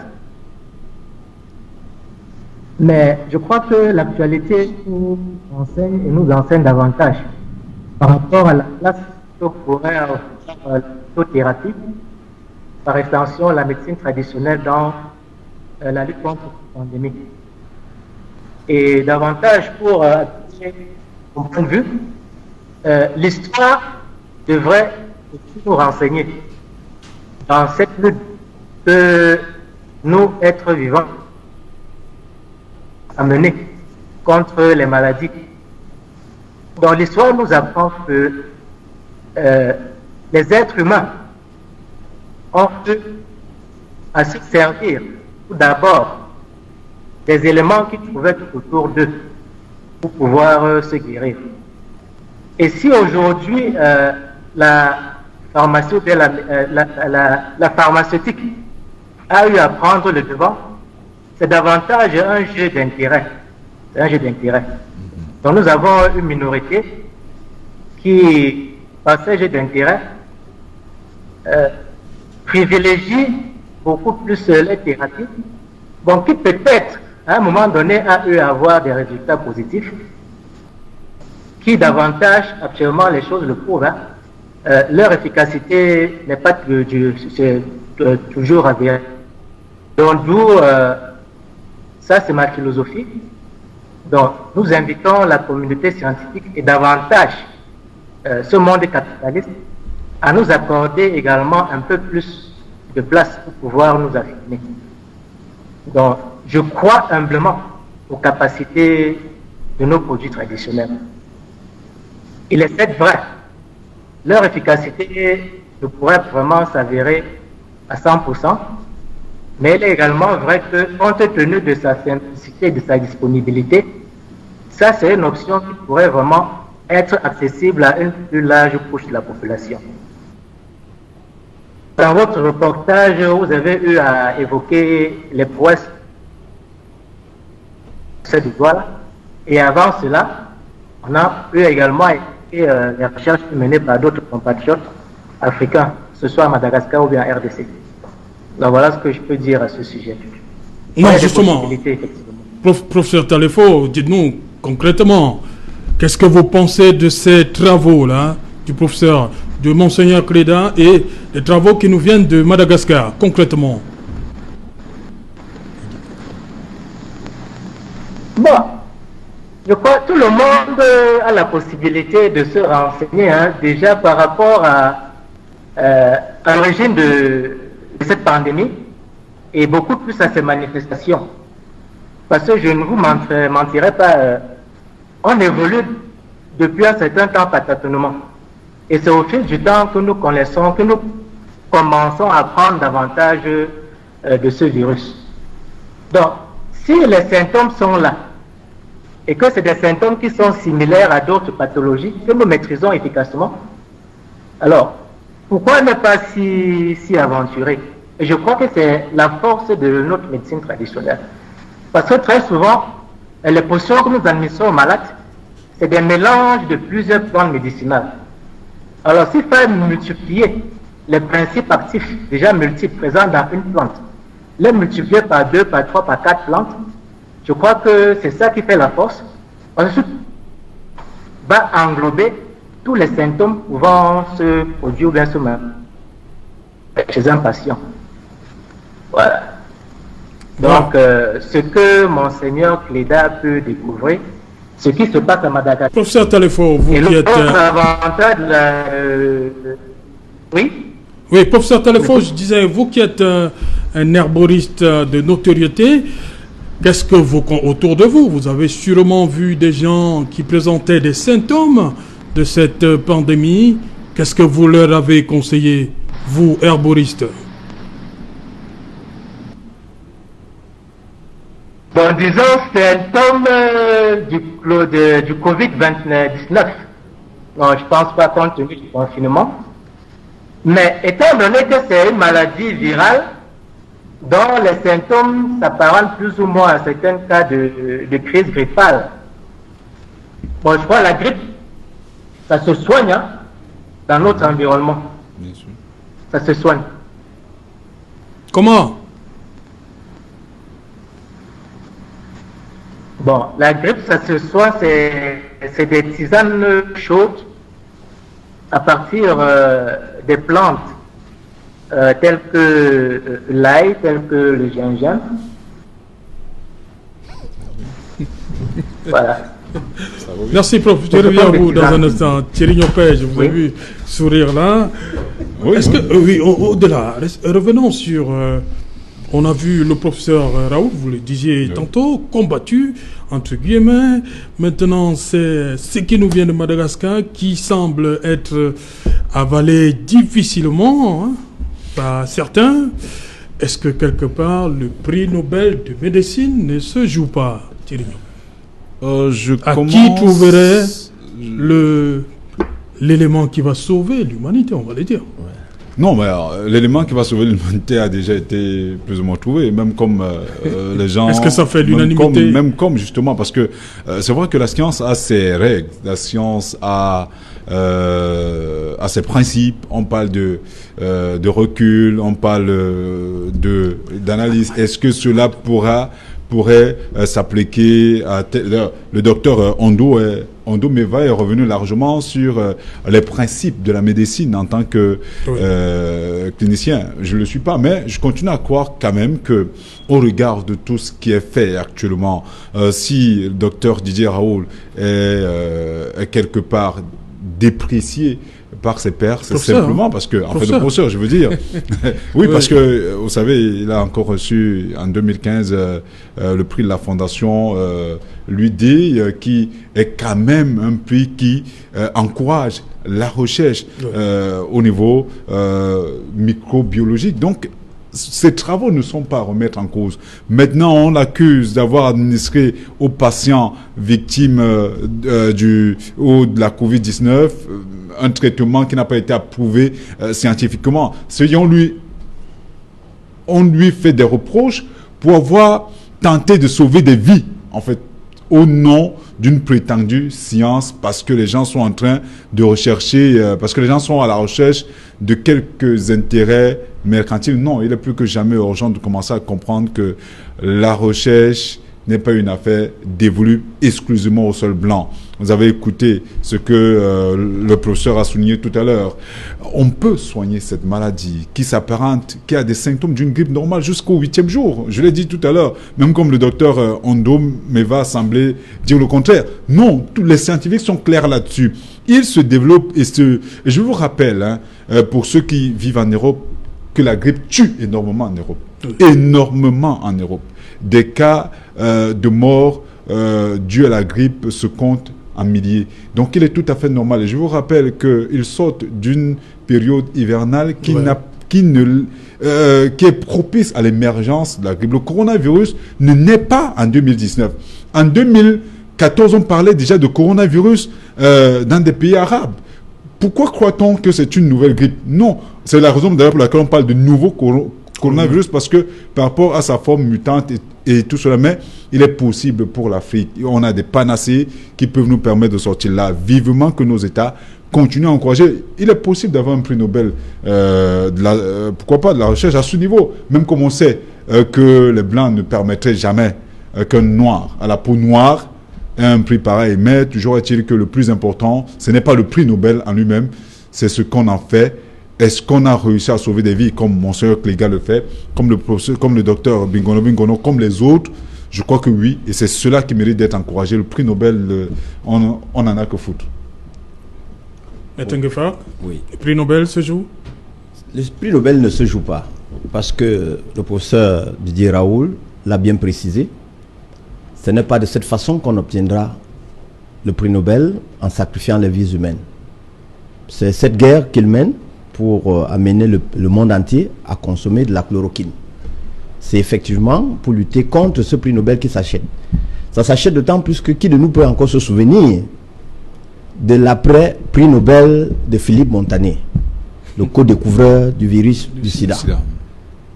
mais je crois que l'actualité nous enseigne davantage par rapport à la place que pourrait avoir la phytothérapie, par extension la médecine traditionnelle dans la lutte contre la pandémie. Et davantage pour mon point de vue, l'histoire devrait nous renseigner dans cette lutte que nous, êtres vivants, à mener contre les maladies. Dans l'histoire, nous apprend que les êtres humains ont eu à se servir tout d'abord des éléments qu'ils trouvaient tout autour d'eux pour pouvoir se guérir. Et si aujourd'hui la pharmaceutique a eu à prendre le devant, c'est davantage un jeu d'intérêt. C'est un jeu d'intérêt. Donc nous avons une minorité qui, par ce jeu d'intérêt, privilégie beaucoup plus les thérapies, donc qui peut-être à un moment donné a eu à avoir des résultats positifs, qui davantage, actuellement les choses le prouvent, leur efficacité n'est pas toujours avérée. Donc d'où, ça c'est ma philosophie. Donc nous invitons la communauté scientifique et davantage ce monde capitaliste à nous accorder également un peu plus de place pour pouvoir nous affirmer. Donc je crois humblement aux capacités de nos produits traditionnels. Il est peut-être vrai, leur efficacité ne pourrait vraiment s'avérer à 100%, mais il est également vrai que, compte tenu de sa simplicité et de sa disponibilité, ça c'est une option qui pourrait vraiment être accessible à une plus large couche de la population. Dans votre reportage, vous avez eu à évoquer les prouesses de Douala, et avant cela, on a eu également les recherches menées par d'autres compatriotes africains, que ce soit à Madagascar ou bien à RDC. Donc voilà ce que je peux dire à ce sujet. Non, justement, professeur Téléfo, dites-nous concrètement, qu'est-ce que vous pensez de ces travaux-là, du professeur, de Monseigneur Cléda, et des travaux qui nous viennent de Madagascar, concrètement? Bon, je crois que tout le monde a la possibilité de se renseigner déjà par rapport à l'origine de cette pandémie et beaucoup plus à ses manifestations. Parce que je ne vous mentirai pas, on évolue depuis un certain temps patatonement. Et c'est au fil du temps que nous connaissons, que nous commençons à apprendre davantage de ce virus. Donc, si les symptômes sont là, et que c'est des symptômes qui sont similaires à d'autres pathologies que nous maîtrisons efficacement, alors, pourquoi ne pas s'y aventurer? Et je crois que c'est la force de notre médecine traditionnelle. Parce que très souvent, les potions que nous administrons aux malades, c'est des mélanges de plusieurs plantes médicinales. Alors, s'il faut multiplier les principes actifs déjà multiples présents dans une plante, les multiplier par 2, par 3, par 4 plantes, je crois que c'est ça qui fait la force. Ensuite, va englober tous les symptômes pouvant se produire ou bien se mettre chez un patient. Voilà. Donc, ce que Monseigneur Cléda peut découvrir, ce qui se passe à Madagascar. Professeur Talefo, vous qui êtes... avantage de la... Oui. Oui, professeur Talefo, je disais, vous qui êtes un herboriste de notoriété, qu'est-ce que vous, autour de vous, vous avez sûrement vu des gens qui présentaient des symptômes de cette pandémie. Qu'est-ce que vous leur avez conseillé, vous, herboristes? Bon, disons, symptômes du Covid-19. Non, je ne pense pas compte tenu du confinement. Mais étant donné que c'est une maladie virale, dont les symptômes s'apparentent plus ou moins à certains cas de crise grippale. Bon, je crois que la grippe, ça se soigne dans notre environnement. Bien sûr. Ça se soigne. Comment? Bon, la grippe, ça se soigne, c'est des tisanes chaudes à partir des plantes telles que l'ail, telles que le gingembre. Voilà. Merci, prof. Je reviens à vous dans un instant. Thierry Nyopé, je vous ai vu sourire là. Oui, est-ce que, oui, au-delà, revenons sur... on a vu le professeur Raoult, vous le disiez tantôt, combattu, entre guillemets. Maintenant, c'est ce qui nous vient de Madagascar qui semble être avalé difficilement par certains. Est-ce que quelque part, le prix Nobel de médecine ne se joue pas, Thierry? Qui trouverait l'élément qui va sauver l'humanité, on va le dire? Non, mais l'élément qui va sauver l'humanité a déjà été plus ou moins trouvé, même comme les gens... Est-ce que ça fait l'unanimité? Même comme justement, parce que c'est vrai que la science a ses règles, la science a ses principes, on parle de recul, on parle d'analyse. Est-ce que cela pourrait s'appliquer à... Le docteur Ondo Meva est revenu largement sur les principes de la médecine en tant que clinicien. Je ne le suis pas, mais je continue à croire quand même que, au regard de tout ce qui est fait actuellement, si le docteur Didier Raoult est quelque part déprécié par ses pairs, c'est simplement parce que, en fait, le professeur, je veux dire, oui, parce que, vous savez, il a encore reçu en 2015 le prix de la Fondation l'UD, qui est quand même un prix qui encourage la recherche au niveau microbiologique. Donc, ces travaux ne sont pas à remettre en cause. Maintenant, on l'accuse d'avoir administré aux patients victimes de la Covid-19 un traitement qui n'a pas été approuvé scientifiquement. On lui fait des reproches pour avoir tenté de sauver des vies, en fait, au nom d'une prétendue science, parce que les gens sont en train de rechercher, parce que les gens sont à la recherche de quelques intérêts mercantiles. Non, il est plus que jamais urgent de commencer à comprendre que la recherche n'est pas une affaire dévolue exclusivement au seul blanc. Vous avez écouté ce que le professeur a souligné tout à l'heure. On peut soigner cette maladie qui s'apparente, qui a des symptômes d'une grippe normale jusqu'au 8e jour. Je l'ai dit tout à l'heure, même comme le docteur Ondo Meva semblait dire le contraire. Non, tous les scientifiques sont clairs là-dessus. Ils se développent et je vous rappelle, pour ceux qui vivent en Europe, que la grippe tue énormément en Europe. Énormément en Europe. Des cas de mort dus à la grippe se comptent en milliers. Donc il est tout à fait normal. Et je vous rappelle qu'ils sortent d'une période hivernale qui est propice à l'émergence de la grippe. Le coronavirus ne naît pas en 2019. En 2014, on parlait déjà de coronavirus dans des pays arabes. Pourquoi croit-on que c'est une nouvelle grippe? Non, c'est la raison d'ailleurs pour laquelle on parle de nouveau coronavirus, parce que par rapport à sa forme mutante et tout cela, mais il est possible pour l'Afrique. On a des panacées qui peuvent nous permettre de sortir là. Vivement que nos États continuent à encourager. Il est possible d'avoir un prix Nobel, pourquoi pas de la recherche à ce niveau, même comme on sait que les Blancs ne permettraient jamais qu'un Noir, à la peau noire, ait un prix pareil. Mais toujours est-il que le plus important, ce n'est pas le prix Nobel en lui-même, c'est ce qu'on en fait. est-ce qu'on a réussi à sauver des vies comme Monseigneur Cléga le fait, comme le professeur, comme le docteur Bingono, comme les autres? Je crois que oui, et c'est cela qui mérite d'être encouragé. Le prix Nobel, on en a que foutre. Oui. Le prix Nobel se joue? Le prix Nobel ne se joue pas, parce que le professeur Didier Raoult l'a bien précisé. Ce n'est pas de cette façon qu'on obtiendra le prix Nobel en sacrifiant les vies humaines. C'est cette guerre qu'il mène pour amener le monde entier à consommer de la chloroquine. C'est effectivement pour lutter contre ce prix Nobel qui s'achète. Ça s'achète d'autant plus que qui de nous peut encore se souvenir de l'après-prix Nobel de Philippe Montané, le co-découvreur du virus du sida.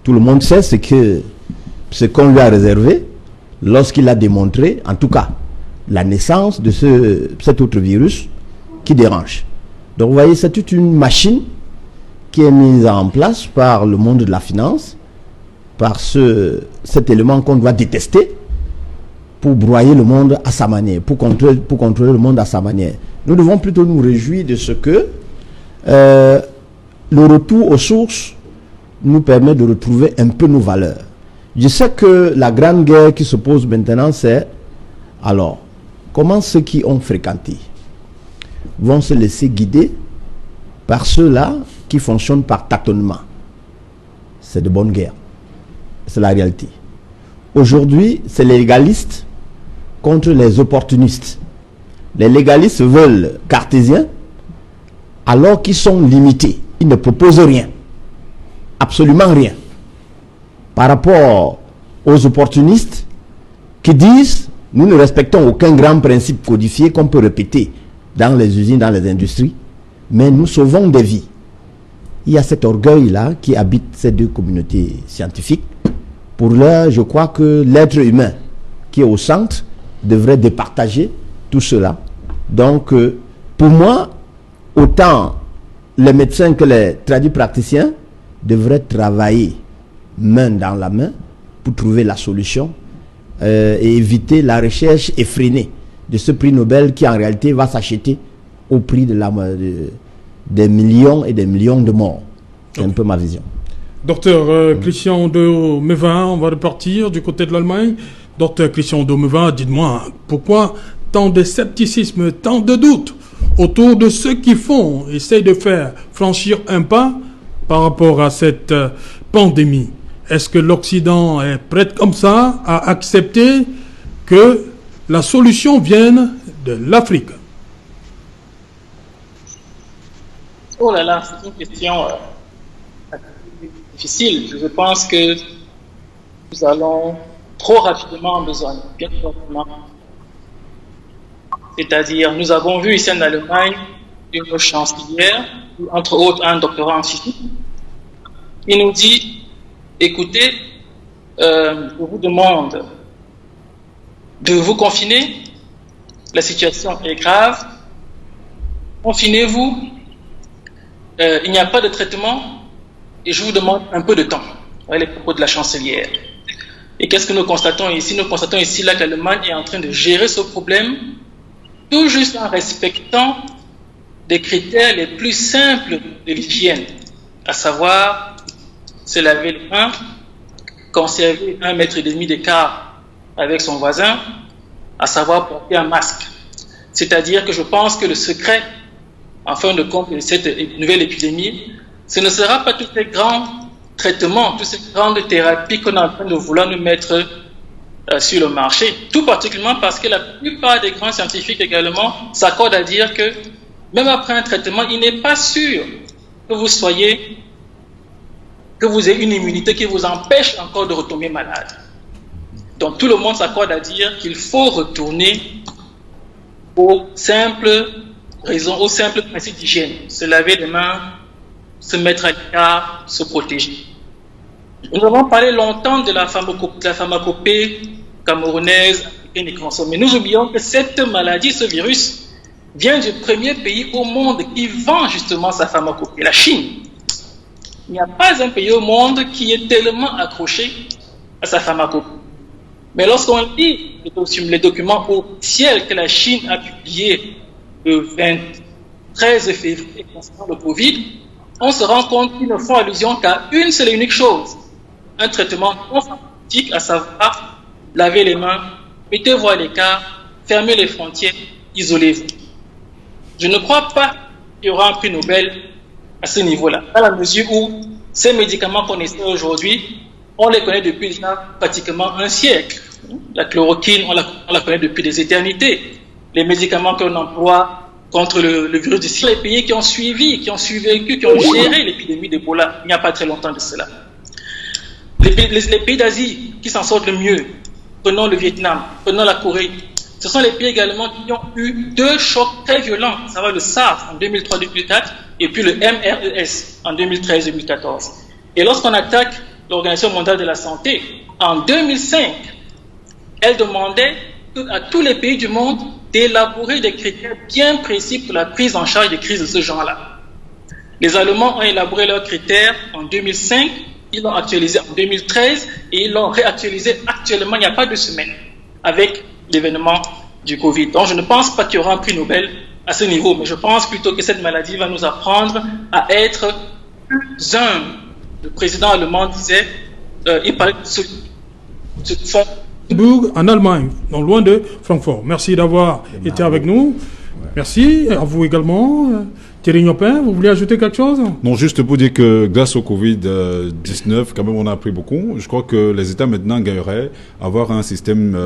Tout le monde sait ce qu'on lui a réservé lorsqu'il a démontré, en tout cas, la naissance de cet autre virus qui dérange. Donc vous voyez, c'est toute une machine qui est mise en place par le monde de la finance, par cet élément qu'on doit détester pour broyer le monde à sa manière, pour contrôler le monde à sa manière. Nous devons plutôt nous réjouir de ce que le retour aux sources nous permet de retrouver un peu nos valeurs. Je sais que la grande guerre qui se pose maintenant, c'est alors, comment ceux qui ont fréquenté vont se laisser guider par ceux-là qui fonctionnent par tâtonnement? C'est de bonne guerre. C'est la réalité. Aujourd'hui, c'est les légalistes contre les opportunistes. Les légalistes veulent cartésiens alors qu'ils sont limités. Ils ne proposent rien. Absolument rien. Par rapport aux opportunistes qui disent nous ne respectons aucun grand principe codifié qu'on peut répéter dans les usines, dans les industries, mais nous sauvons des vies. Il y a cet orgueil-là qui habite ces deux communautés scientifiques. Pour l'heure, je crois que l'être humain qui est au centre devrait départager tout cela. Donc, pour moi, autant les médecins que les tradipraticiens devraient travailler main dans la main pour trouver la solution et éviter la recherche effrénée de ce prix Nobel qui en réalité va s'acheter au prix des millions et des millions de morts. C'est un peu ma vision. Docteur Christian de Mevin, on va repartir du côté de l'Allemagne. Docteur Christian de Mevin, dites-moi, pourquoi tant de scepticisme, tant de doutes autour de ceux qui essayent de faire franchir un pas par rapport à cette pandémie? Est-ce que l'Occident est prêt comme ça à accepter que la solution vienne de l'Afrique? Oh là là, c'est une question difficile. Je pense que nous allons trop rapidement besoin, bien rapidement. C'est-à-dire, nous avons vu ici en Allemagne une chancelière, entre autres un doctorat en physique, qui nous dit, écoutez, je vous demande de vous confiner, la situation est grave, confinez-vous, il n'y a pas de traitement et je vous demande un peu de temps. Voilà les propos de la chancelière. Et qu'est-ce que nous constatons ici? Nous constatons ici là que l'Allemagne est en train de gérer ce problème tout juste en respectant des critères les plus simples de l'hygiène, à savoir se laver les mains, conserver 1,5 mètre d'écart avec son voisin, à savoir porter un masque. C'est-à-dire que je pense que le secret, en fin de compte, de cette nouvelle épidémie, ce ne sera pas tous ces grands traitements, toutes ces grandes thérapies qu'on est en train de vouloir nous mettre sur le marché, tout particulièrement parce que la plupart des grands scientifiques également s'accordent à dire que même après un traitement, il n'est pas sûr que vous ayez une immunité qui vous empêche encore de retomber malade. Donc tout le monde s'accorde à dire qu'il faut retourner aux simples raisons, aux simples principes d'hygiène, se laver les mains, se mettre à l'écart, se protéger. Nous avons parlé longtemps de la pharmacopée camerounaise, africaine et consommée. Mais nous oublions que cette maladie, ce virus, vient du premier pays au monde qui vend justement sa pharmacopée, la Chine. Il n'y a pas un pays au monde qui est tellement accroché à sa pharmacopée. Mais lorsqu'on lit les documents officiels que la Chine a publiés le 13 février concernant le Covid, on se rend compte qu'ils ne font allusion qu'à une seule et unique chose, un traitement non pharmaceutique, à savoir laver les mains, mettez-vous à l'écart, fermez les frontières, isolez-vous. Je ne crois pas qu'il y aura un prix Nobel à ce niveau-là, dans la mesure où ces médicaments qu'on essaie aujourd'hui, on les connaît depuis déjà pratiquement un siècle. La chloroquine, on la connaît depuis des éternités. Les médicaments qu'on emploie contre le virus du sida, les pays qui ont suivi, qui ont survécu, qui ont géré l'épidémie d'Ebola, il n'y a pas très longtemps de cela. Les pays d'Asie qui s'en sortent le mieux, prenons le Vietnam, prenons la Corée, ce sont les pays également qui ont eu 2 chocs très violents, ça va le SARS en 2003-2004 et puis le MERS en 2013-2014. Et lorsqu'on attaque l'Organisation mondiale de la santé, en 2005, elle demandait à tous les pays du monde d'élaborer des critères bien précis pour la prise en charge des crises de ce genre-là. Les Allemands ont élaboré leurs critères en 2005, ils l'ont actualisé en 2013 et ils l'ont réactualisé actuellement, il n'y a pas de semaine, avec l'événement du Covid. Donc je ne pense pas qu'il y aura un prix Nobel à ce niveau, mais je pense plutôt que cette maladie va nous apprendre à être plus humbles. Le président allemand disait, il parlait de ce fond. En Allemagne, non loin de Francfort. Merci d'avoir été avec nous. Merci à vous également. Thierry Gnopin, vous voulez ajouter quelque chose? Non, juste pour dire que grâce au Covid-19, quand même, on a appris beaucoup. Je crois que les États maintenant gagneraient à avoir un système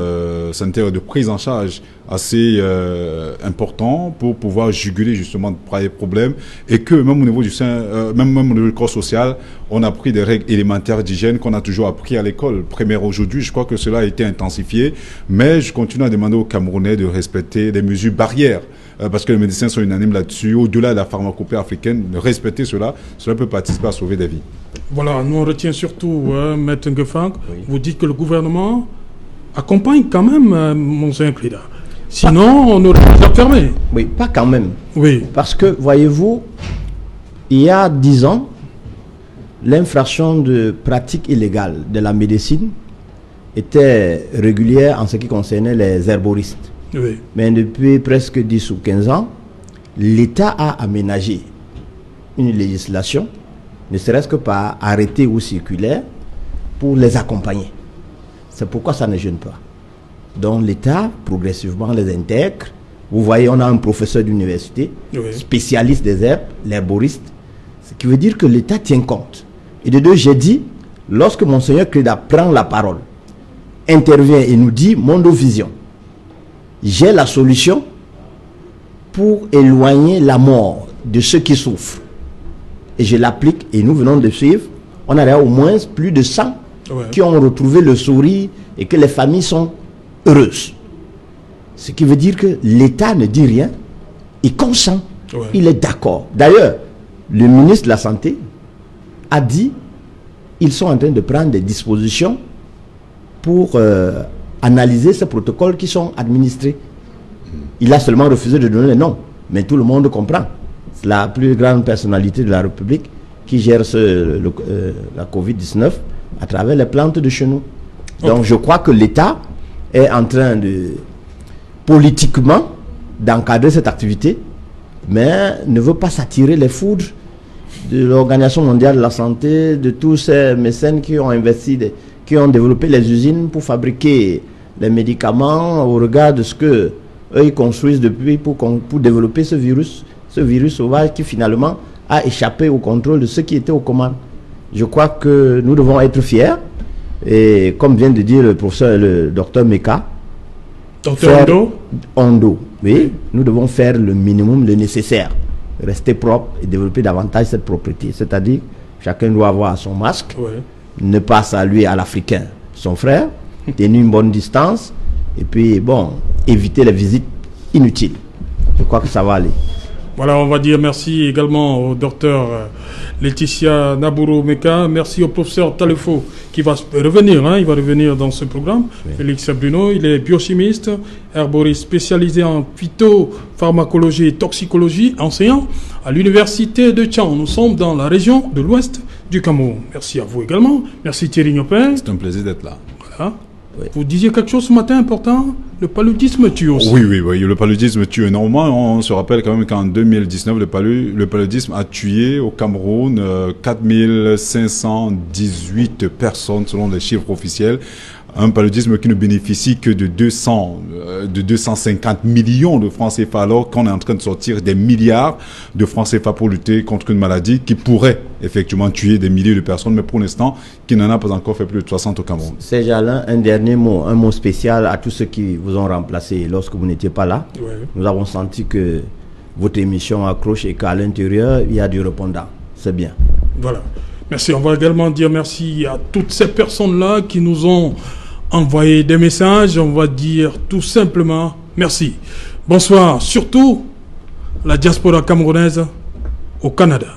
sanitaire de prise en charge assez important pour pouvoir juguler justement les problèmes et que même au niveau du même au niveau du corps social, on a pris des règles élémentaires d'hygiène qu'on a toujours appris à l'école primaire. Aujourd'hui, je crois que cela a été intensifié, mais je continue à demander aux Camerounais de respecter des mesures barrières. Parce que les médecins sont unanimes là-dessus, au-delà de la pharmacopée africaine, de respecter cela peut participer à sauver des vies. Voilà, nous on retient surtout, Maître Ngefang, vous dites que le gouvernement accompagne quand même Monseigneur Klida. Sinon, on aurait déjà fermé. Oui, pas quand même. Oui. Parce que, voyez-vous, il y a 10 ans, l'infraction de pratique illégale de la médecine était régulière en ce qui concernait les herboristes. Oui. Mais depuis presque 10 ou 15 ans, l'État a aménagé une législation, ne serait-ce que par arrêté ou circulaire, pour les accompagner. C'est pourquoi ça ne gêne pas. Donc l'État, progressivement, les intègre. Vous voyez, on a un professeur d'université, spécialiste des herbes, l'herboriste, ce qui veut dire que l'État tient compte. Et de deux, j'ai dit, lorsque Monseigneur Klida prend la parole, intervient et nous dit, Mondovision, j'ai la solution pour éloigner la mort de ceux qui souffrent. Et je l'applique et nous venons de suivre. On a au moins plus de 100 qui ont retrouvé le sourire et que les familles sont heureuses. Ce qui veut dire que l'État ne dit rien, il consent, il est d'accord. D'ailleurs, le ministre de la Santé a dit ils sont en train de prendre des dispositions pour analyser ces protocoles qui sont administrés. Il a seulement refusé de donner les noms, mais tout le monde comprend. C'est la plus grande personnalité de la République qui gère la Covid-19 à travers les plantes de chez nous. Donc je crois que l'État est en train de, politiquement, d'encadrer cette activité, mais ne veut pas s'attirer les foudres de l'Organisation mondiale de la santé, de tous ces mécènes qui ont investi, qui ont développé les usines pour fabriquer les médicaments au regard de ce que eux ils construisent depuis pour développer ce virus sauvage qui finalement a échappé au contrôle de ceux qui étaient aux commandes. Je crois que nous devons être fiers et comme vient de dire le docteur Meka, Ondo, oui, nous devons faire le minimum, le nécessaire, rester propre et développer davantage cette propriété. C'est-à-dire chacun doit avoir son masque, ne pas saluer à l'Africain son frère, tenir une bonne distance et puis bon, éviter les visites inutiles. Je crois que ça va aller. Voilà, on va dire merci également au docteur Laetitia Naburo Meka. Merci au professeur Talefo qui va revenir, il va revenir dans ce programme. Félix Bruno, il est biochimiste, herboriste spécialisé en phytopharmacologie et toxicologie, enseignant à l'université de Tchang. Nous sommes dans la région de l'ouest du Cameroun. Merci à vous également. Merci Thierry Gnopin. C'est un plaisir d'être là. Voilà. Oui. Vous disiez quelque chose ce matin important, le paludisme tue aussi. Oui, le paludisme tue énormément. On se rappelle quand même qu'en 2019, le paludisme a tué au Cameroun 4518 personnes selon les chiffres officiels. Un paludisme qui ne bénéficie que de 250 millions de francs CFA, alors qu'on est en train de sortir des milliards de francs CFA pour lutter contre une maladie qui pourrait effectivement tuer des milliers de personnes, mais pour l'instant, qui n'en a pas encore fait plus de 60 au Cameroun. Serge Alain, un dernier mot, un mot spécial à tous ceux qui vous ont remplacé lorsque vous n'étiez pas là. Ouais. Nous avons senti que votre émission accroche et qu'à l'intérieur, il y a du répondant. C'est bien. Voilà. Merci. On va également dire merci à toutes ces personnes-là qui nous ont envoyé des messages. On va dire tout simplement merci. Bonsoir. Surtout la diaspora camerounaise au Canada.